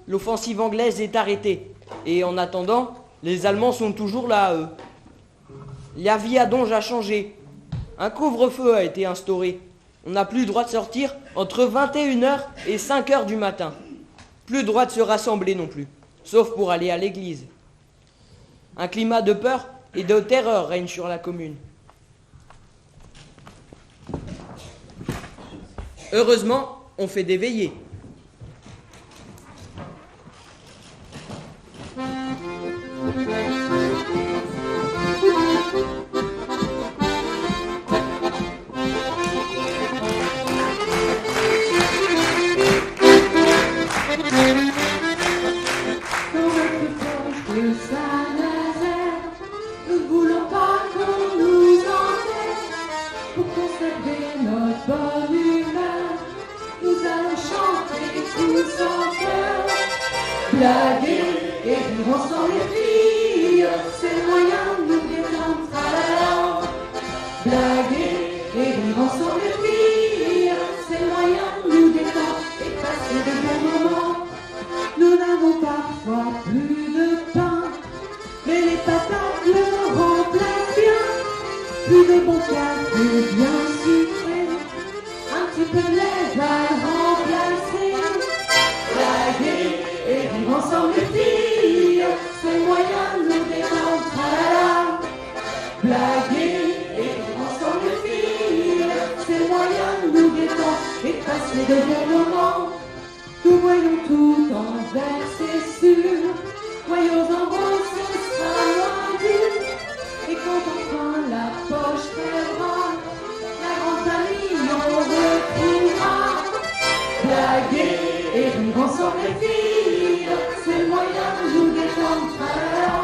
L'offensive anglaise est arrêtée. Et en attendant, les Allemands sont toujours là, eux. La vie à Donge a changé. Un couvre-feu a été instauré. On n'a plus le droit de sortir entre 21h et 5h du matin. Plus le droit de se rassembler non plus, sauf pour aller à l'église. Un climat de peur et de terreur règne sur la commune. Heureusement, on fait des veillées. Nous ne voulons pas qu'on nous empêche. Pour conserver notre bonne humeur, nous allons chanter tous en chœur. Blaguer et vivre ensemble les filles, c'est le moyen de nous détendre, tralala. Blaguer et vivre ensemble les filles, c'est le moyen de nous détendre et passer de bons moments. Nous n'avons parfois plus de pain, mais les patates le remplacent bien. Plus de bon café bien sucré, un petit peu de lait va remplacer. Blaguer et vivre ensemble les filles, c'est le moyen de nous détendre, tralala. Blaguer et vivre ensemble les filles, c'est le moyen de nous détendre et passer de bons moments. Nous voyons tout en vert, c'est sûr. Voyons en rose, ce sera loin dur. Et quand enfin la poche crèvera, la grande famille on retrouvera. Blaguer et rire ensemble les filles, c'est le moyen de nous détendre, tralala.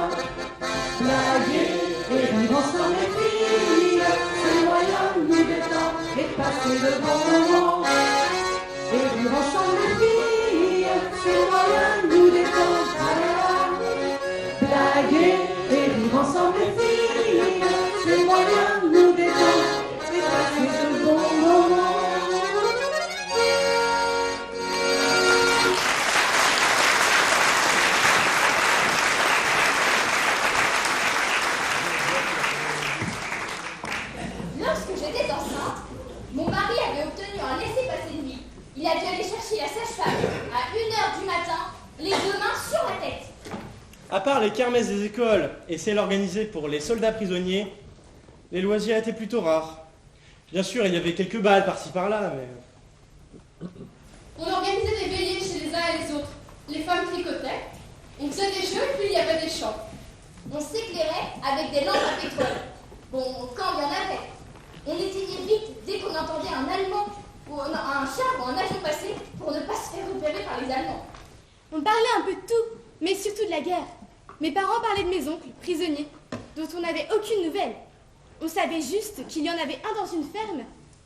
Blaguer et rire ensemble les filles, c'est le moyen de nous détendre et passer de bons moments. Et vivre ensemble les filles, c'est le moyen de nous détendre, tralala. Blaguer et vivre ensemble les filles, c'est le moyen de nous détendre et passer de bons moments. Lorsque j'étais enceinte, mon mari avait obtenu un laissez-passer de vie. Il a dû aller chercher la sage-femme à 1h du matin, les 2 mains sur la tête. À part les kermesses des écoles et celles organisées pour les soldats prisonniers, les loisirs étaient plutôt rares. Bien sûr, il y avait quelques balles par-ci par-là, mais... On organisait des veillées chez les uns et les autres. Les femmes tricotaient, on faisait des jeux et puis il y avait des chants. On s'éclairait avec des lampes à pétrole. Bon, quand il y en avait. On éteignait vite dès qu'on entendait un Allemand ou un char ou un avion passer pour ne pas se faire repérer par les Allemands. On parlait un peu de tout, mais surtout de la guerre. Mes parents parlaient de mes oncles, prisonniers, dont on n'avait aucune nouvelle. On savait juste qu'il y en avait un dans une ferme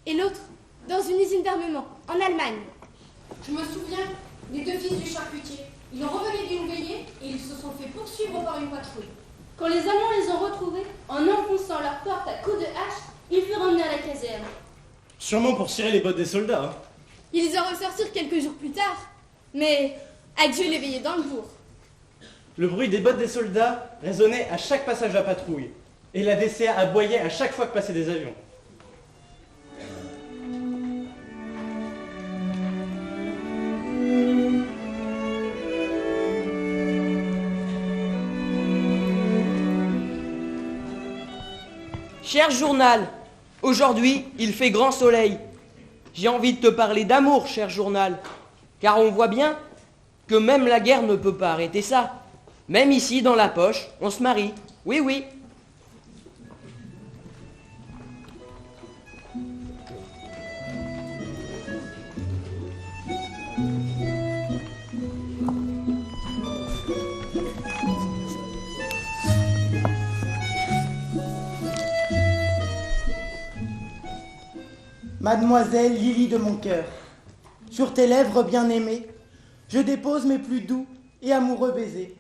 et l'autre dans une usine d'armement, en Allemagne. Je me souviens des 2 fils du charcutier. Ils ont revenu d'une veillée et ils se sont fait poursuivre par une patrouille. Quand les Allemands les ont retrouvés, en enfonçant leur porte à coups de hache, ils furent emmenés à la caserne. Sûrement pour cirer les bottes des soldats, hein. Ils en ressortirent quelques jours plus tard, mais adieu les veillées dans le bourg. Le bruit des bottes des soldats résonnait à chaque passage de la patrouille, et la DCA aboyait à chaque fois que passaient des avions. Cher journal, aujourd'hui, il fait grand soleil. J'ai envie de te parler d'amour, cher journal, car on voit bien que même la guerre ne peut pas arrêter ça. Même ici, dans la poche, on se marie. Oui, oui. Mademoiselle Lily de mon cœur, sur tes lèvres bien-aimées, je dépose mes plus doux et amoureux baisers.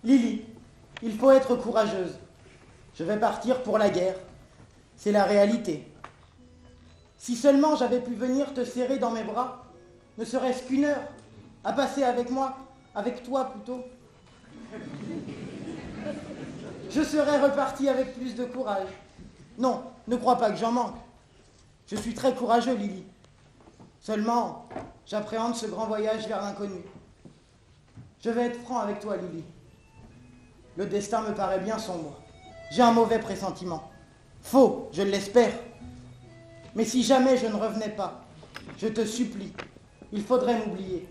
Lily, il faut être courageuse. Je vais partir pour la guerre. C'est la réalité. Si seulement j'avais pu venir te serrer dans mes bras, ne serait-ce qu'une heure, à passer avec moi, avec toi plutôt. Je serais reparti avec plus de courage. Non, ne crois pas que j'en manque. Je suis très courageux, Lily. Seulement, j'appréhende ce grand voyage vers l'inconnu. Je vais être franc avec toi, Lily. Le destin me paraît bien sombre. J'ai un mauvais pressentiment. Faux, je l'espère. Mais si jamais je ne revenais pas, je te supplie, il faudrait m'oublier.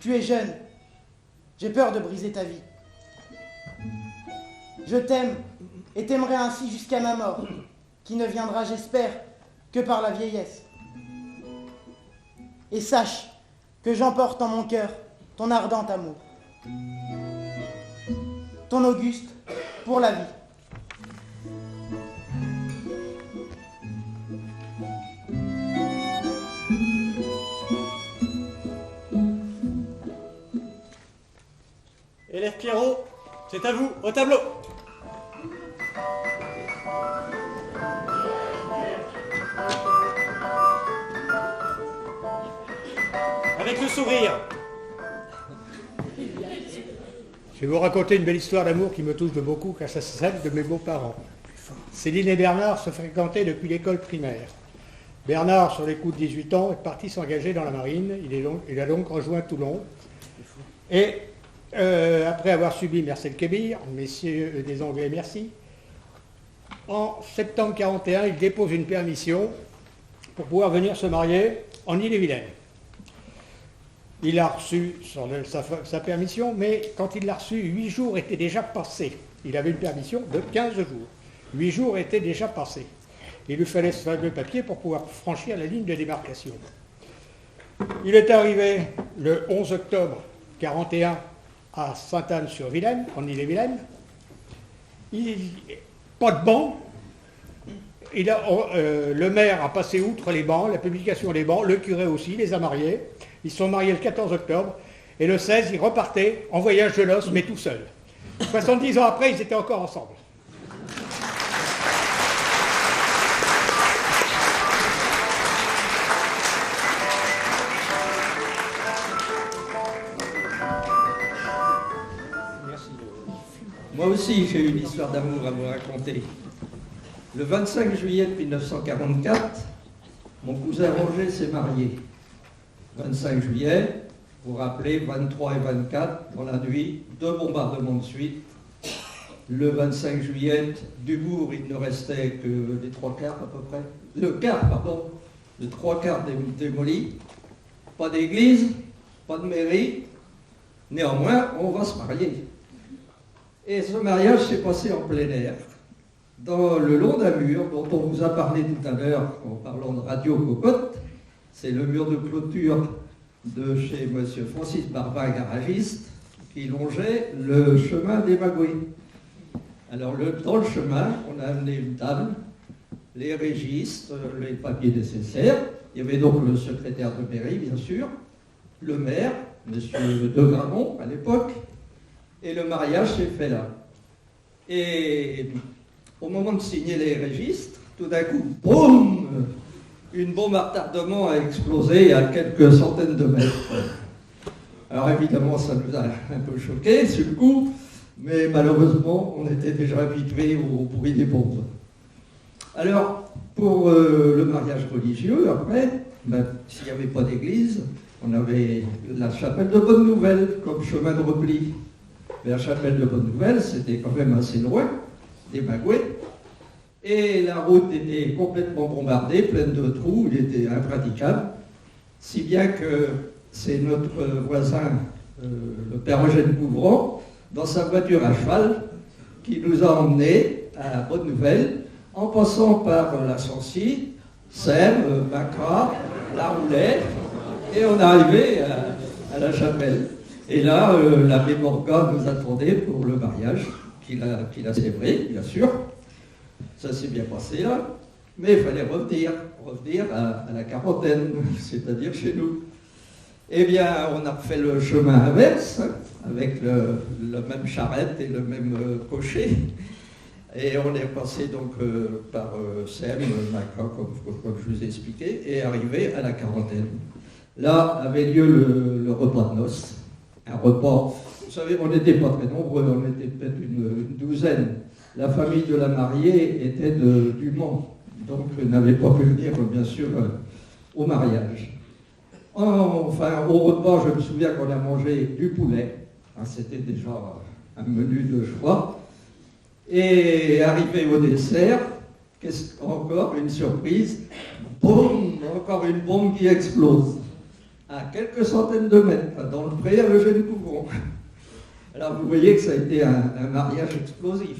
Tu es jeune. J'ai peur de briser ta vie. Je t'aime et t'aimerai ainsi jusqu'à ma mort, qui ne viendra, j'espère, que par la vieillesse. Et sache que j'emporte en mon cœur ton ardent amour. Ton Auguste, pour la vie. Élève Pierrot, c'est à vous, au tableau. Avec le sourire. Je vais vous raconter une belle histoire d'amour qui me touche de beaucoup, car c'est celle de mes beaux-parents. Céline et Bernard se fréquentaient depuis l'école primaire. Bernard, sur les coups de 18 ans, est parti s'engager dans la marine. Il a donc rejoint Toulon. Et après avoir subi merci le Kébir, messieurs des Anglais, merci, en septembre 1941, il dépose une permission pour pouvoir venir se marier en Ille-et-Vilaine. Il a reçu sa permission, mais quand il l'a reçue, 8 jours étaient déjà passés. Il avait une permission de 15 jours. 8 jours étaient déjà passés. Il lui fallait ce fameux papier pour pouvoir franchir la ligne de démarcation. Il est arrivé le 11 octobre 1941 à Sainte-Anne-sur-Vilaine, en Ille-et-Vilaine. Pas de banc. Le maire a passé outre les bancs, la publication des bancs, le curé aussi, les a mariés. Ils se sont mariés le 14 octobre, et le 16, ils repartaient en voyage de noces, mais tout seuls. 70 ans après, ils étaient encore ensemble. Merci. Moi aussi, j'ai une histoire d'amour à vous raconter. Le 25 juillet 1944, mon cousin Roger s'est marié. 25 juillet, vous vous rappelez, 23 et 24, dans la nuit, 2 bombardements de suite. Le 25 juillet, du bourg, il ne restait que les 3 quarts à peu près. Le quart, pardon, les 3 quarts démolis. Pas d'église, pas de mairie. Néanmoins, on va se marier. Et ce mariage s'est passé en plein air, dans le long d'un mur dont on vous a parlé tout à l'heure en parlant de Radio Cocotte. C'est le mur de clôture de chez M. Francis Barbin, garagiste, qui longeait le chemin des Magouilles. Alors, dans le chemin, on a amené une table, les registres, les papiers nécessaires. Il y avait donc le secrétaire de mairie, bien sûr, le maire, M. de Gramont, à l'époque, et le mariage s'est fait là. Et au moment de signer les registres, tout d'un coup, boum, une bombe à retardement a explosé à quelques centaines de mètres. Alors évidemment, ça nous a un peu choqués sur le coup, mais malheureusement, on était déjà habitués au bruit des bombes. Alors, pour le mariage religieux, après, s'il n'y avait pas d'église, on avait la chapelle de Bonne Nouvelle comme chemin de repli. Mais la chapelle de Bonne Nouvelle, c'était quand même assez loin des Magouets. Et la route était complètement bombardée, pleine de trous, il était impraticable. Si bien que c'est notre voisin, le père Eugène Couvrant, dans sa voiture à cheval, qui nous a emmenés à Bonne-Nouvelle, en passant par la Sancy, Sèvres, Bacra, La Roulette, et on est arrivé à la Chapelle. Et là, l'abbé Morgan nous attendait pour le mariage, qu'il a célébré, bien sûr. Ça s'est bien passé là, mais il fallait revenir à la quarantaine, c'est-à-dire chez nous. Eh bien, on a fait le chemin inverse, avec la même charrette et le même cocher. Et on est passé donc par Sèvres, Macra, comme je vous ai expliqué, et arrivé à la quarantaine. Là avait lieu le repas de noces. Un repas, vous savez, on n'était pas très nombreux, on était peut-être une douzaine. La famille de la mariée était du Mans, donc n'avait pas pu venir, bien sûr, au mariage. Enfin, au repas, je me souviens qu'on a mangé du poulet. C'était déjà un menu de choix. Et arrivé au dessert, encore une surprise, boum, encore une bombe qui explose. À quelques centaines de mètres, dans le pré à Eugène Couvrant. Alors vous voyez que ça a été un mariage explosif.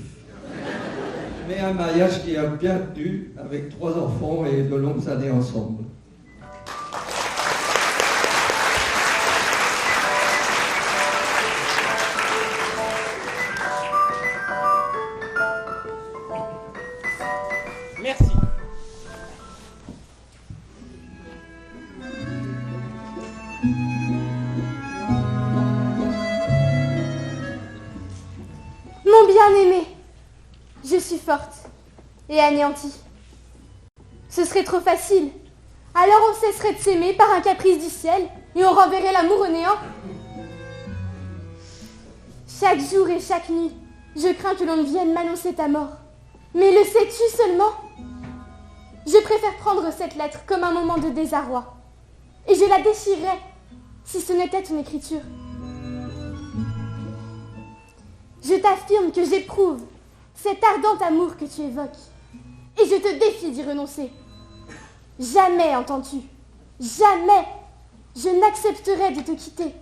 Mais un mariage qui a bien tenu, avec 3 enfants et de longues années ensemble. Merci. Mon bien-aimé, je suis forte et anéantie. Ce serait trop facile. Alors on cesserait de s'aimer par un caprice du ciel et on renverrait l'amour au néant. Chaque jour et chaque nuit, je crains que l'on ne vienne m'annoncer ta mort. Mais le sais-tu seulement? Je préfère prendre cette lettre comme un moment de désarroi. Et je la déchirerais si ce n'était une écriture. Je t'affirme que j'éprouve cet ardent amour que tu évoques. Et je te défie d'y renoncer. Jamais, entends-tu? Jamais je n'accepterai de te quitter.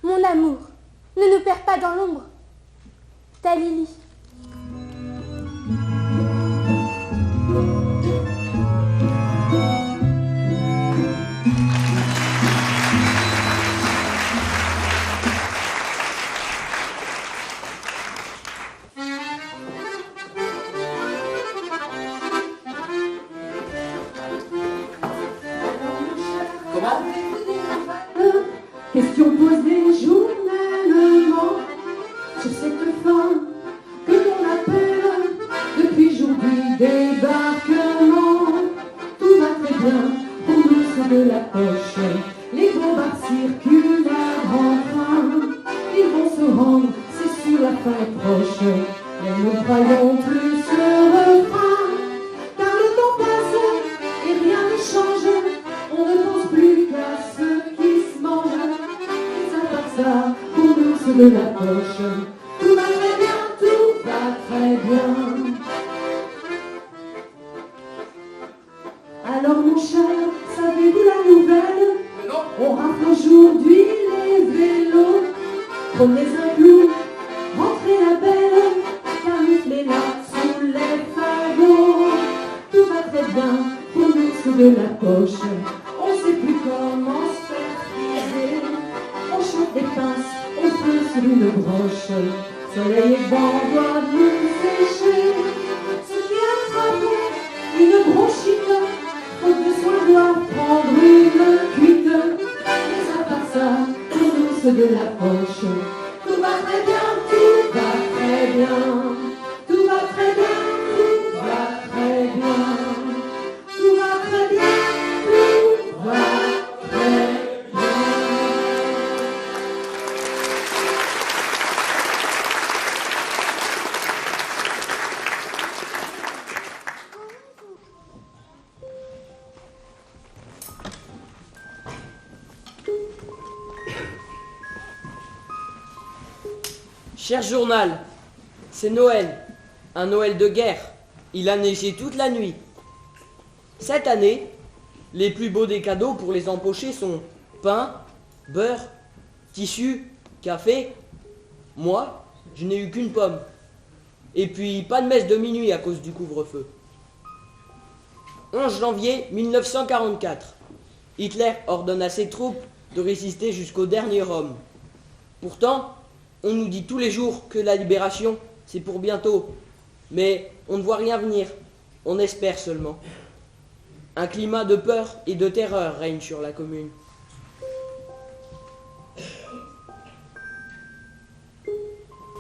Mon amour ne nous perd pas dans l'ombre. Ta Lily. Question posée journellement sur cette femme que l'on appelle depuis jour du débarquement. Tout va très bien pour nous sur de la poche. Les bombards circulent à grand train. Ils vont se rendre, c'est sûr, la fin est proche. Mais nous ne croyons plus ce refrain. Car le temps passe et rien ne change. On ne pense plus qu'à ce qui se mange. Ça, pour nous c'est de la poche. Tout va très bien, tout va très bien. Alors mon cher, savez-vous la nouvelle? On rafle aujourd'hui les vélos. Prenez un clou, rentrez la belle, camouflez là sous les fagots. Tout va très bien, pour nous c'est de la poche. On sait plus comment se faire friser. On chauffe des pinces, on feu sur une broche. Soleil et vent doivent nous sécher. Ce qui attrape une bronchite, faute de soin doit prendre une cuite. Mais à part ça, pour nous c'est de la poche. Tout va très bien, tout va très bien. Tout va très bien, tout va très bien. Tout va très bien, tout va très bien. Cher journal, c'est Noël, un Noël de guerre. Il a neigé toute la nuit. Cette année, les plus beaux des cadeaux pour les empochés sont pain, beurre, tissu, café. Moi, je n'ai eu qu'une pomme. Et puis, pas de messe de minuit à cause du couvre-feu. 11 janvier 1944. Hitler ordonne à ses troupes de résister jusqu'au dernier homme. Pourtant, on nous dit tous les jours que la libération, c'est pour bientôt. Mais on ne voit rien venir. On espère seulement. Un climat de peur et de terreur règne sur la commune.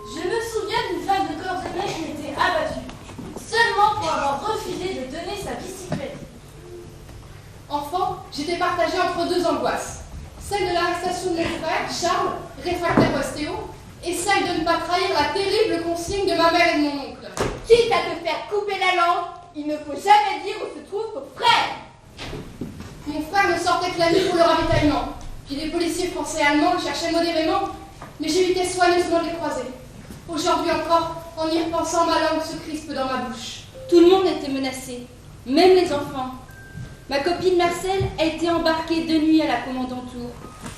Je me souviens d'une femme de cordonnier qui était abattue, seulement pour avoir refusé de donner sa bicyclette. Enfant, j'étais partagée entre deux angoisses. Celle de l'arrestation de mon frère, Charles, réfractaire ostéo, et celle de ne pas trahir la terrible consigne de ma mère et de mon oncle. Quitte à te faire couper la langue, il ne faut jamais dire où se trouve ton frère. Mon frère ne sortait que la nuit pour le ravitaillement. Puis les policiers français et allemands le cherchaient modérément, mais j'évitais soigneusement de les croiser. Aujourd'hui encore, en y repensant, ma langue se crispe dans ma bouche. Tout le monde était menacé, même les enfants. Ma copine Marcel a été embarquée de nuit à la Kommandantur.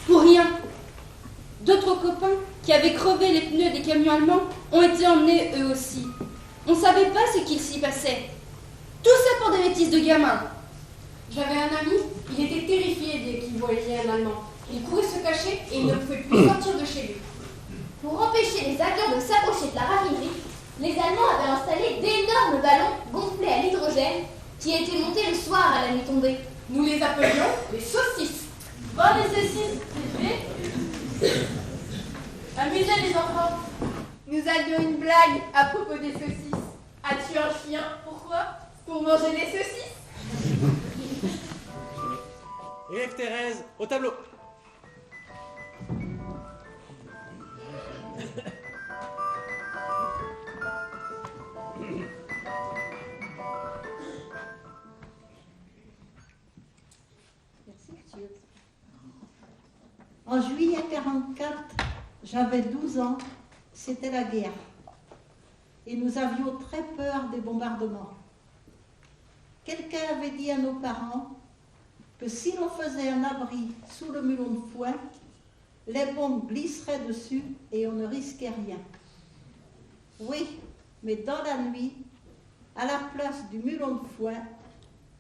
Pour rien. D'autres copains qui avaient crevé les pneus des camions allemands ont été emmenés eux aussi. On ne savait pas ce qu'il s'y passait. Tout ça pour des bêtises de gamins. J'avais un ami, il était terrifié dès qu'il voyait un Allemand. Il courait se cacher et il ne pouvait plus sortir de chez lui. Pour empêcher les avions de s'approcher de la raffinerie, les Allemands avaient installé d'énormes ballons gonflés à l'hydrogène qui étaient montés le soir à la nuit tombée. Nous les appelions les saucisses. Bon, les saucisses, c'est fait. Amusez les enfants. Nous avions une blague à propos des saucisses. As-tu un chien? Pourquoi? Pour manger des saucisses. Élève Thérèse, au tableau. En juillet 1944, j'avais 12 ans, c'était la guerre. Et nous avions très peur des bombardements. Quelqu'un avait dit à nos parents que si l'on faisait un abri sous le mulon de foin, les bombes glisseraient dessus et on ne risquait rien. Oui, mais dans la nuit, à la place du mulon de foin,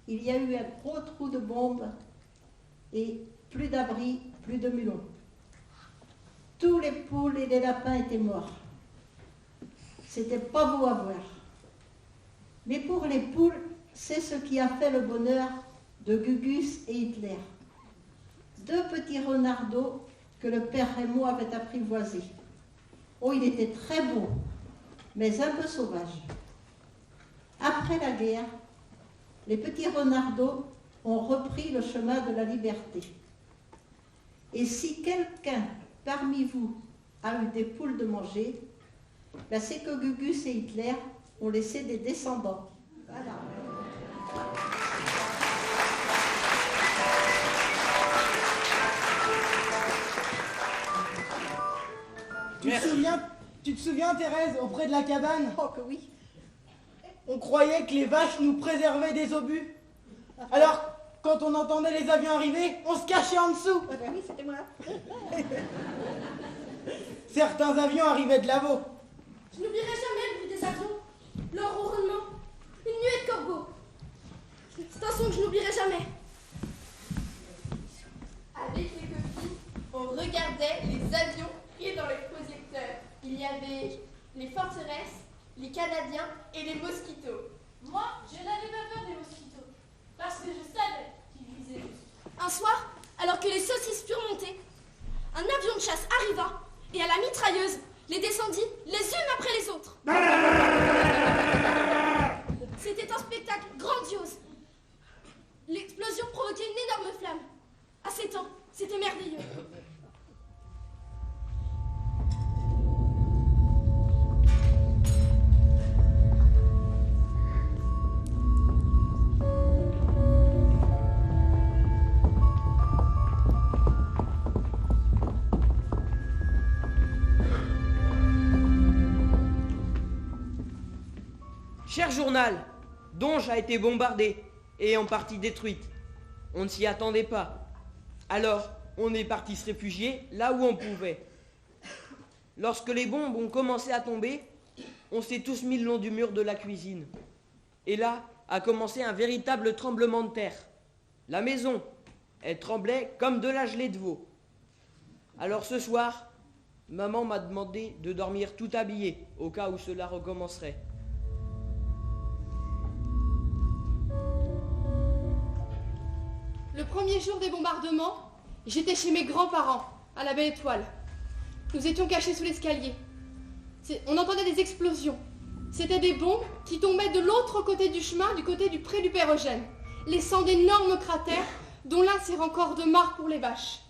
il y a eu un gros trou de bombe et plus d'abri, plus de mulons. Tous les poules et les lapins étaient morts. C'était pas beau à voir. Mais pour les poules, c'est ce qui a fait le bonheur de Gugus et Hitler. Deux petits renardeaux que le père Raymond avait apprivoisés. Oh, il était très beau, mais un peu sauvage. Après la guerre, les petits renardeaux ont repris le chemin de la liberté. Et si quelqu'un parmi vous a eu des poules de manger, ben c'est que Gugus et Hitler ont laissé des descendants. Voilà. Tu te souviens, Thérèse, auprès de la cabane? Oh que oui. On croyait que les vaches nous préservaient des obus. Alors, quand on entendait les avions arriver, on se cachait en dessous. Oui, c'était moi. Certains avions arrivaient de là-haut. Je n'oublierai jamais le bruit des avions, leur ronronnement, une nuée de corbeaux. C'est un son que je n'oublierai jamais. Avec les copines, on regardait les avions et dans les projecteurs. Il y avait les forteresses, les Canadiens et les mosquitos. Moi, je n'avais pas peur des mosquitos, parce que je savais qu'ils visaient juste. Un soir, alors que les saucisses furent montées, un avion de chasse arriva et à la mitrailleuse les descendit les unes après les autres. C'était un spectacle grandiose. L'explosion provoquait une énorme flamme. À 7 ans, c'était merveilleux. Cher journal, Donge a été bombardée et en partie détruite. On ne s'y attendait pas. Alors, on est parti se réfugier là où on pouvait. Lorsque les bombes ont commencé à tomber, on s'est tous mis le long du mur de la cuisine. Et là a commencé un véritable tremblement de terre. La maison, elle tremblait comme de la gelée de veau. Alors ce soir, maman m'a demandé de dormir tout habillé au cas où cela recommencerait. Le premier jour des bombardements, j'étais chez mes grands-parents, à la Belle Étoile. Nous étions cachés sous l'escalier. On entendait des explosions. C'étaient des bombes qui tombaient de l'autre côté du chemin, du côté du pré du Père Eugène, laissant d'énormes cratères, dont l'un sert encore de mare pour les vaches.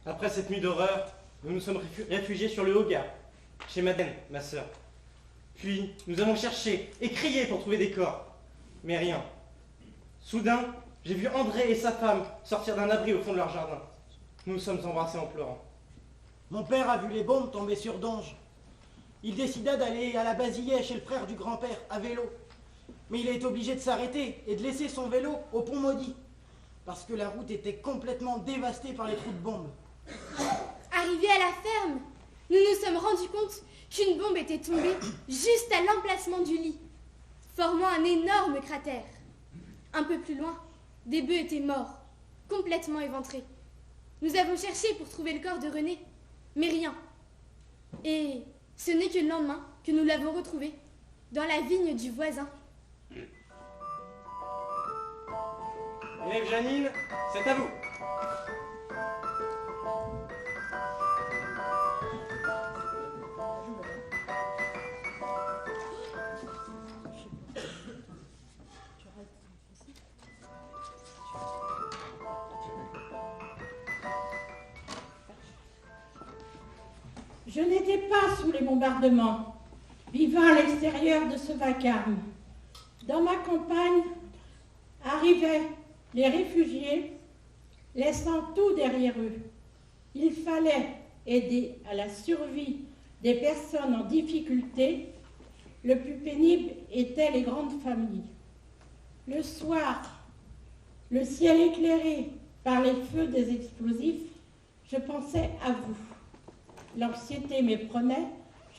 Après cette nuit d'horreur, nous nous sommes réfugiés sur le Haut-Gard, chez Madeleine, ma sœur. Puis, nous avons cherché et crié pour trouver des corps. Mais rien. Soudain, j'ai vu André et sa femme sortir d'un abri au fond de leur jardin. Nous nous sommes embrassés en pleurant. Mon père a vu les bombes tomber sur Donge. Il décida d'aller à la Basillet chez le frère du grand-père, à vélo. Mais il a été obligé de s'arrêter et de laisser son vélo au pont maudit, parce que la route était complètement dévastée par les trous de bombes. Arrivés à la ferme, nous nous sommes rendus compte qu'une bombe était tombée juste à l'emplacement du lit, formant un énorme cratère. Un peu plus loin, des bœufs étaient morts, complètement éventrés. Nous avons cherché pour trouver le corps de René, mais rien. Et ce n'est que le lendemain que nous l'avons retrouvé, dans la vigne du voisin. Élève Janine, c'est à vous. Je n'étais pas sous les bombardements, vivant à l'extérieur de ce vacarme. Dans ma campagne arrivaient les réfugiés, laissant tout derrière eux. Il fallait aider à la survie des personnes en difficulté. Le plus pénible étaient les grandes familles. Le soir, le ciel éclairé par les feux des explosifs, je pensais à vous. L'anxiété m'éprenait,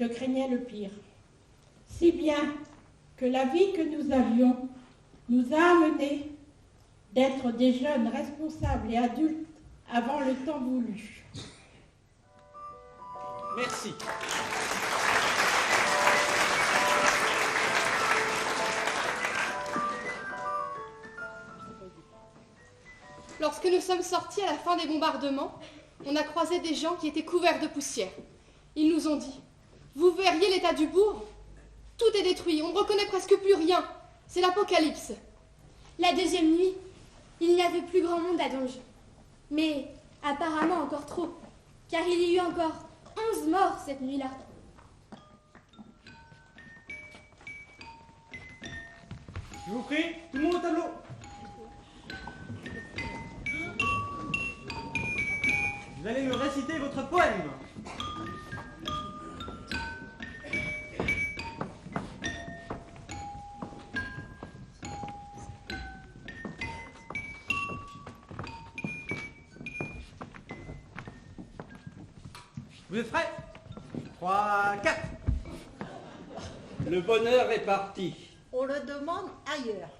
je craignais le pire. Si bien que la vie que nous avions nous a amenés d'être des jeunes responsables et adultes avant le temps voulu. Merci. Lorsque nous sommes sortis à la fin des bombardements, on a croisé des gens qui étaient couverts de poussière. Ils nous ont dit « Vous verriez l'état du bourg ? Tout est détruit, on ne reconnaît presque plus rien. C'est l'apocalypse. » La deuxième nuit, il n'y avait plus grand monde à Donge. Mais apparemment encore trop, car il y a eu encore 11 morts cette nuit-là. Je vous prie, tout le monde au tableau. Vous allez me réciter votre poème. Vous êtes prêts ? 3, 4. Le bonheur est parti. On le demande ailleurs.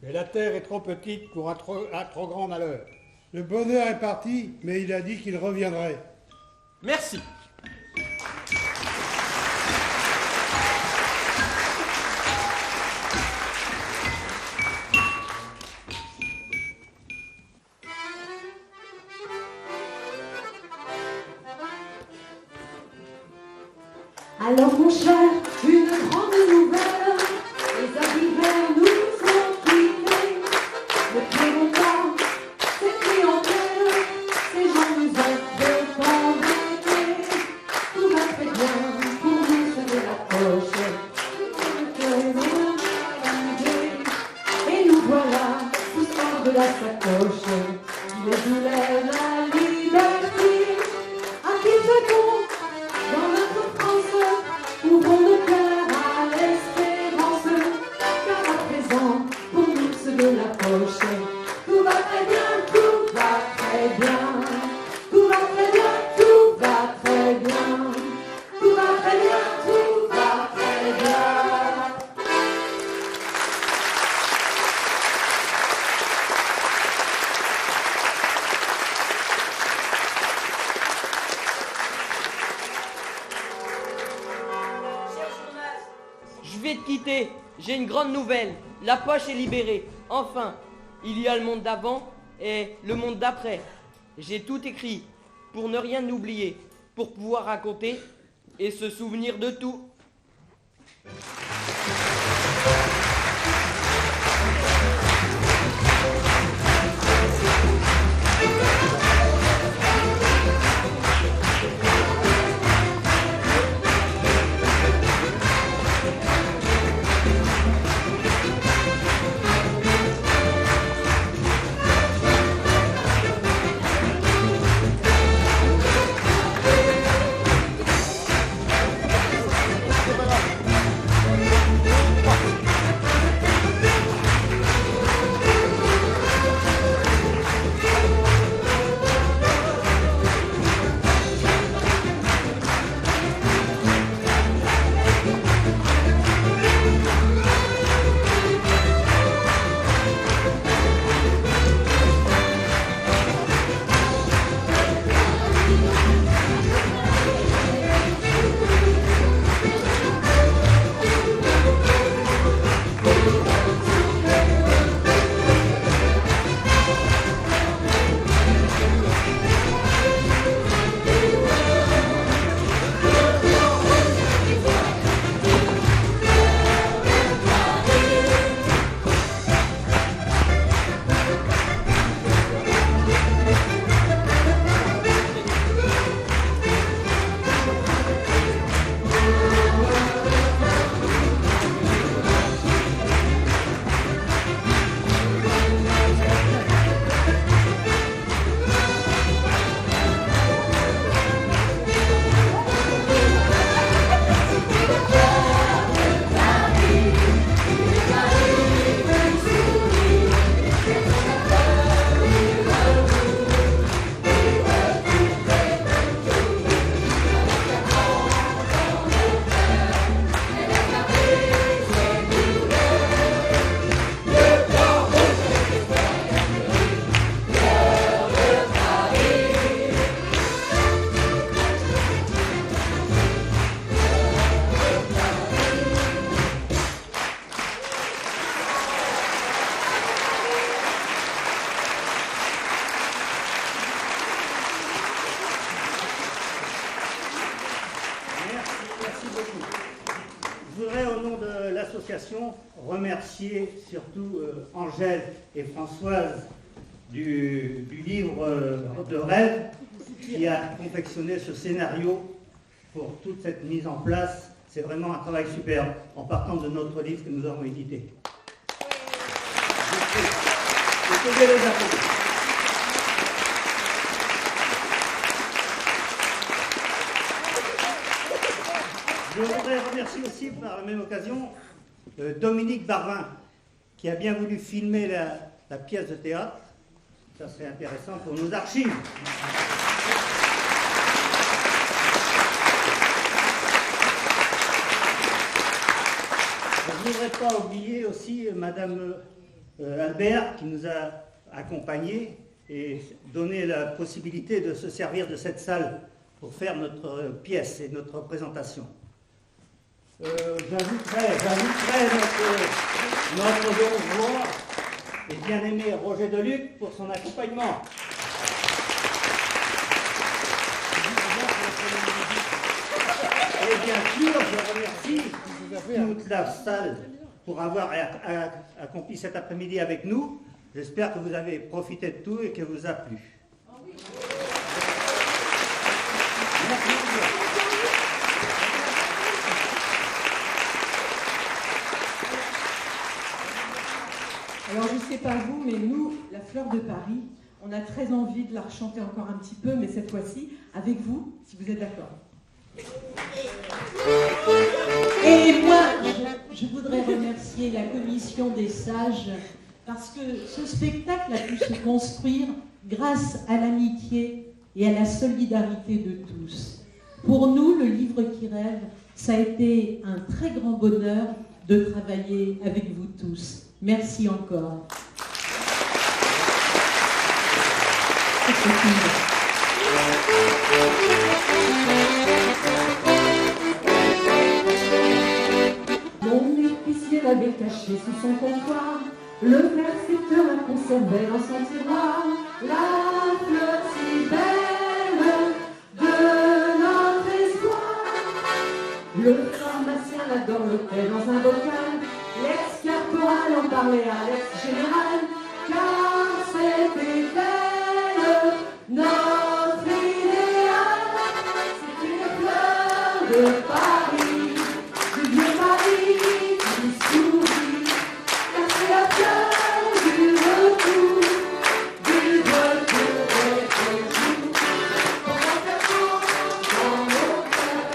Mais la terre est trop petite pour un trop grand malheur. Le bonheur est parti, mais il a dit qu'il reviendrait. Merci. Alors mon cher, une grande nouvelle, les hommes d'hiver nous ont quittés. Depuis longtemps, cette clientèle, ces gens nous ont embêtés. Tout va très bien pour nous serrer la poche. Et nous voilà tous hors de la sacoche. Les douleurs, la liberté, à qui fait-on dans notre France? Ouvrons nos cœurs à l'espérance, car à présent vais te quitter. J'ai une grande nouvelle. La poche est libérée. Enfin, il y a le monde d'avant et le monde d'après. J'ai tout écrit pour ne rien oublier, pour pouvoir raconter et se souvenir de tout. Remercier surtout Angèle et Françoise du livre de rêve qui a confectionné ce scénario pour toute cette mise en place. C'est vraiment un travail superbe en partant de notre livre que nous avons édité. Vous pouvez les applaudir. Je voudrais remercier aussi par la même occasion Dominique Barvin, qui a bien voulu filmer la pièce de théâtre. Ça serait intéressant pour nos archives. Je ne voudrais pas oublier aussi Madame Albert, qui nous a accompagnés et donné la possibilité de se servir de cette salle pour faire notre pièce et notre représentation. J'ajouterais notre roi et bien-aimé Roger Deluc pour son accompagnement. Et bien sûr, je remercie toute la salle pour avoir accompli cet après-midi avec nous. J'espère que vous avez profité de tout et que vous a plu. Merci. Alors je ne sais pas vous, mais nous, la Fleur de Paris, on a très envie de la rechanter encore un petit peu, mais cette fois-ci, avec vous, si vous êtes d'accord. Et moi, je voudrais remercier la commission des sages, parce que ce spectacle a pu se construire grâce à l'amitié et à la solidarité de tous. Pour nous, le livre qui rêve, ça a été un très grand bonheur de travailler avec vous tous. Merci encore. Mon avait caché sous son comptoir. Le percepteur la conservait dans son tiroir. La fleur si belle de notre espoir. Le pharmacien la dorlotait dans un bocal. L'ex-caporal en parlait à l'ex-général. Car c'était elle, notre idéal. C'est une fleur de Paris, du vieux Paris qui sourit. Car c'est la fleur du retour des jours. Pendant 4 ans, dans nos cœurs,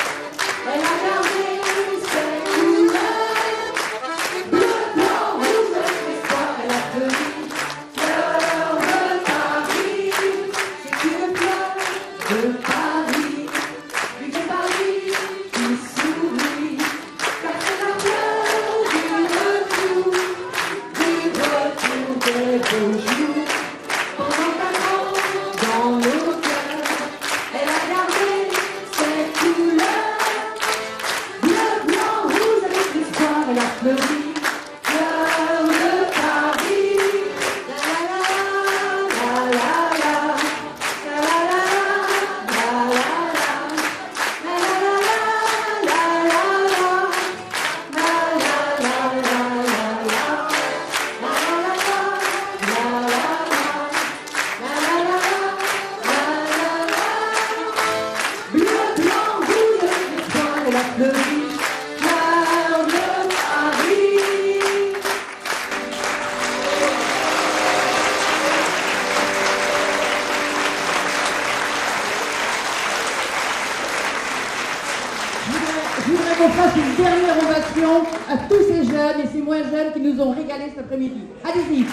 elle a gardé ses couleurs. Bleu, blanc, rouge, espoir, elle a tenu. Fleur de Paris, c'est une fleur de Paris, du vieux Paris qui sourit. Car c'est la fleur du retour des beaux jours. Pendant 4 ans, dans nos cœurs, elle a gardé ses couleurs. Bleu, blanc, rouge, avec l'espoir, elle a fleuri. Fleur de Paris, la la la, la la la, la la la, la la la, la la la, la la la, bleu, blanc, rouge, avec l'espoir, elle a fleuri. Fleur de Paris. Je voudrais qu'on fasse une dernière ovation à tous ces jeunes et ces moins jeunes qui nous ont régalés cet après-midi. Allez-y.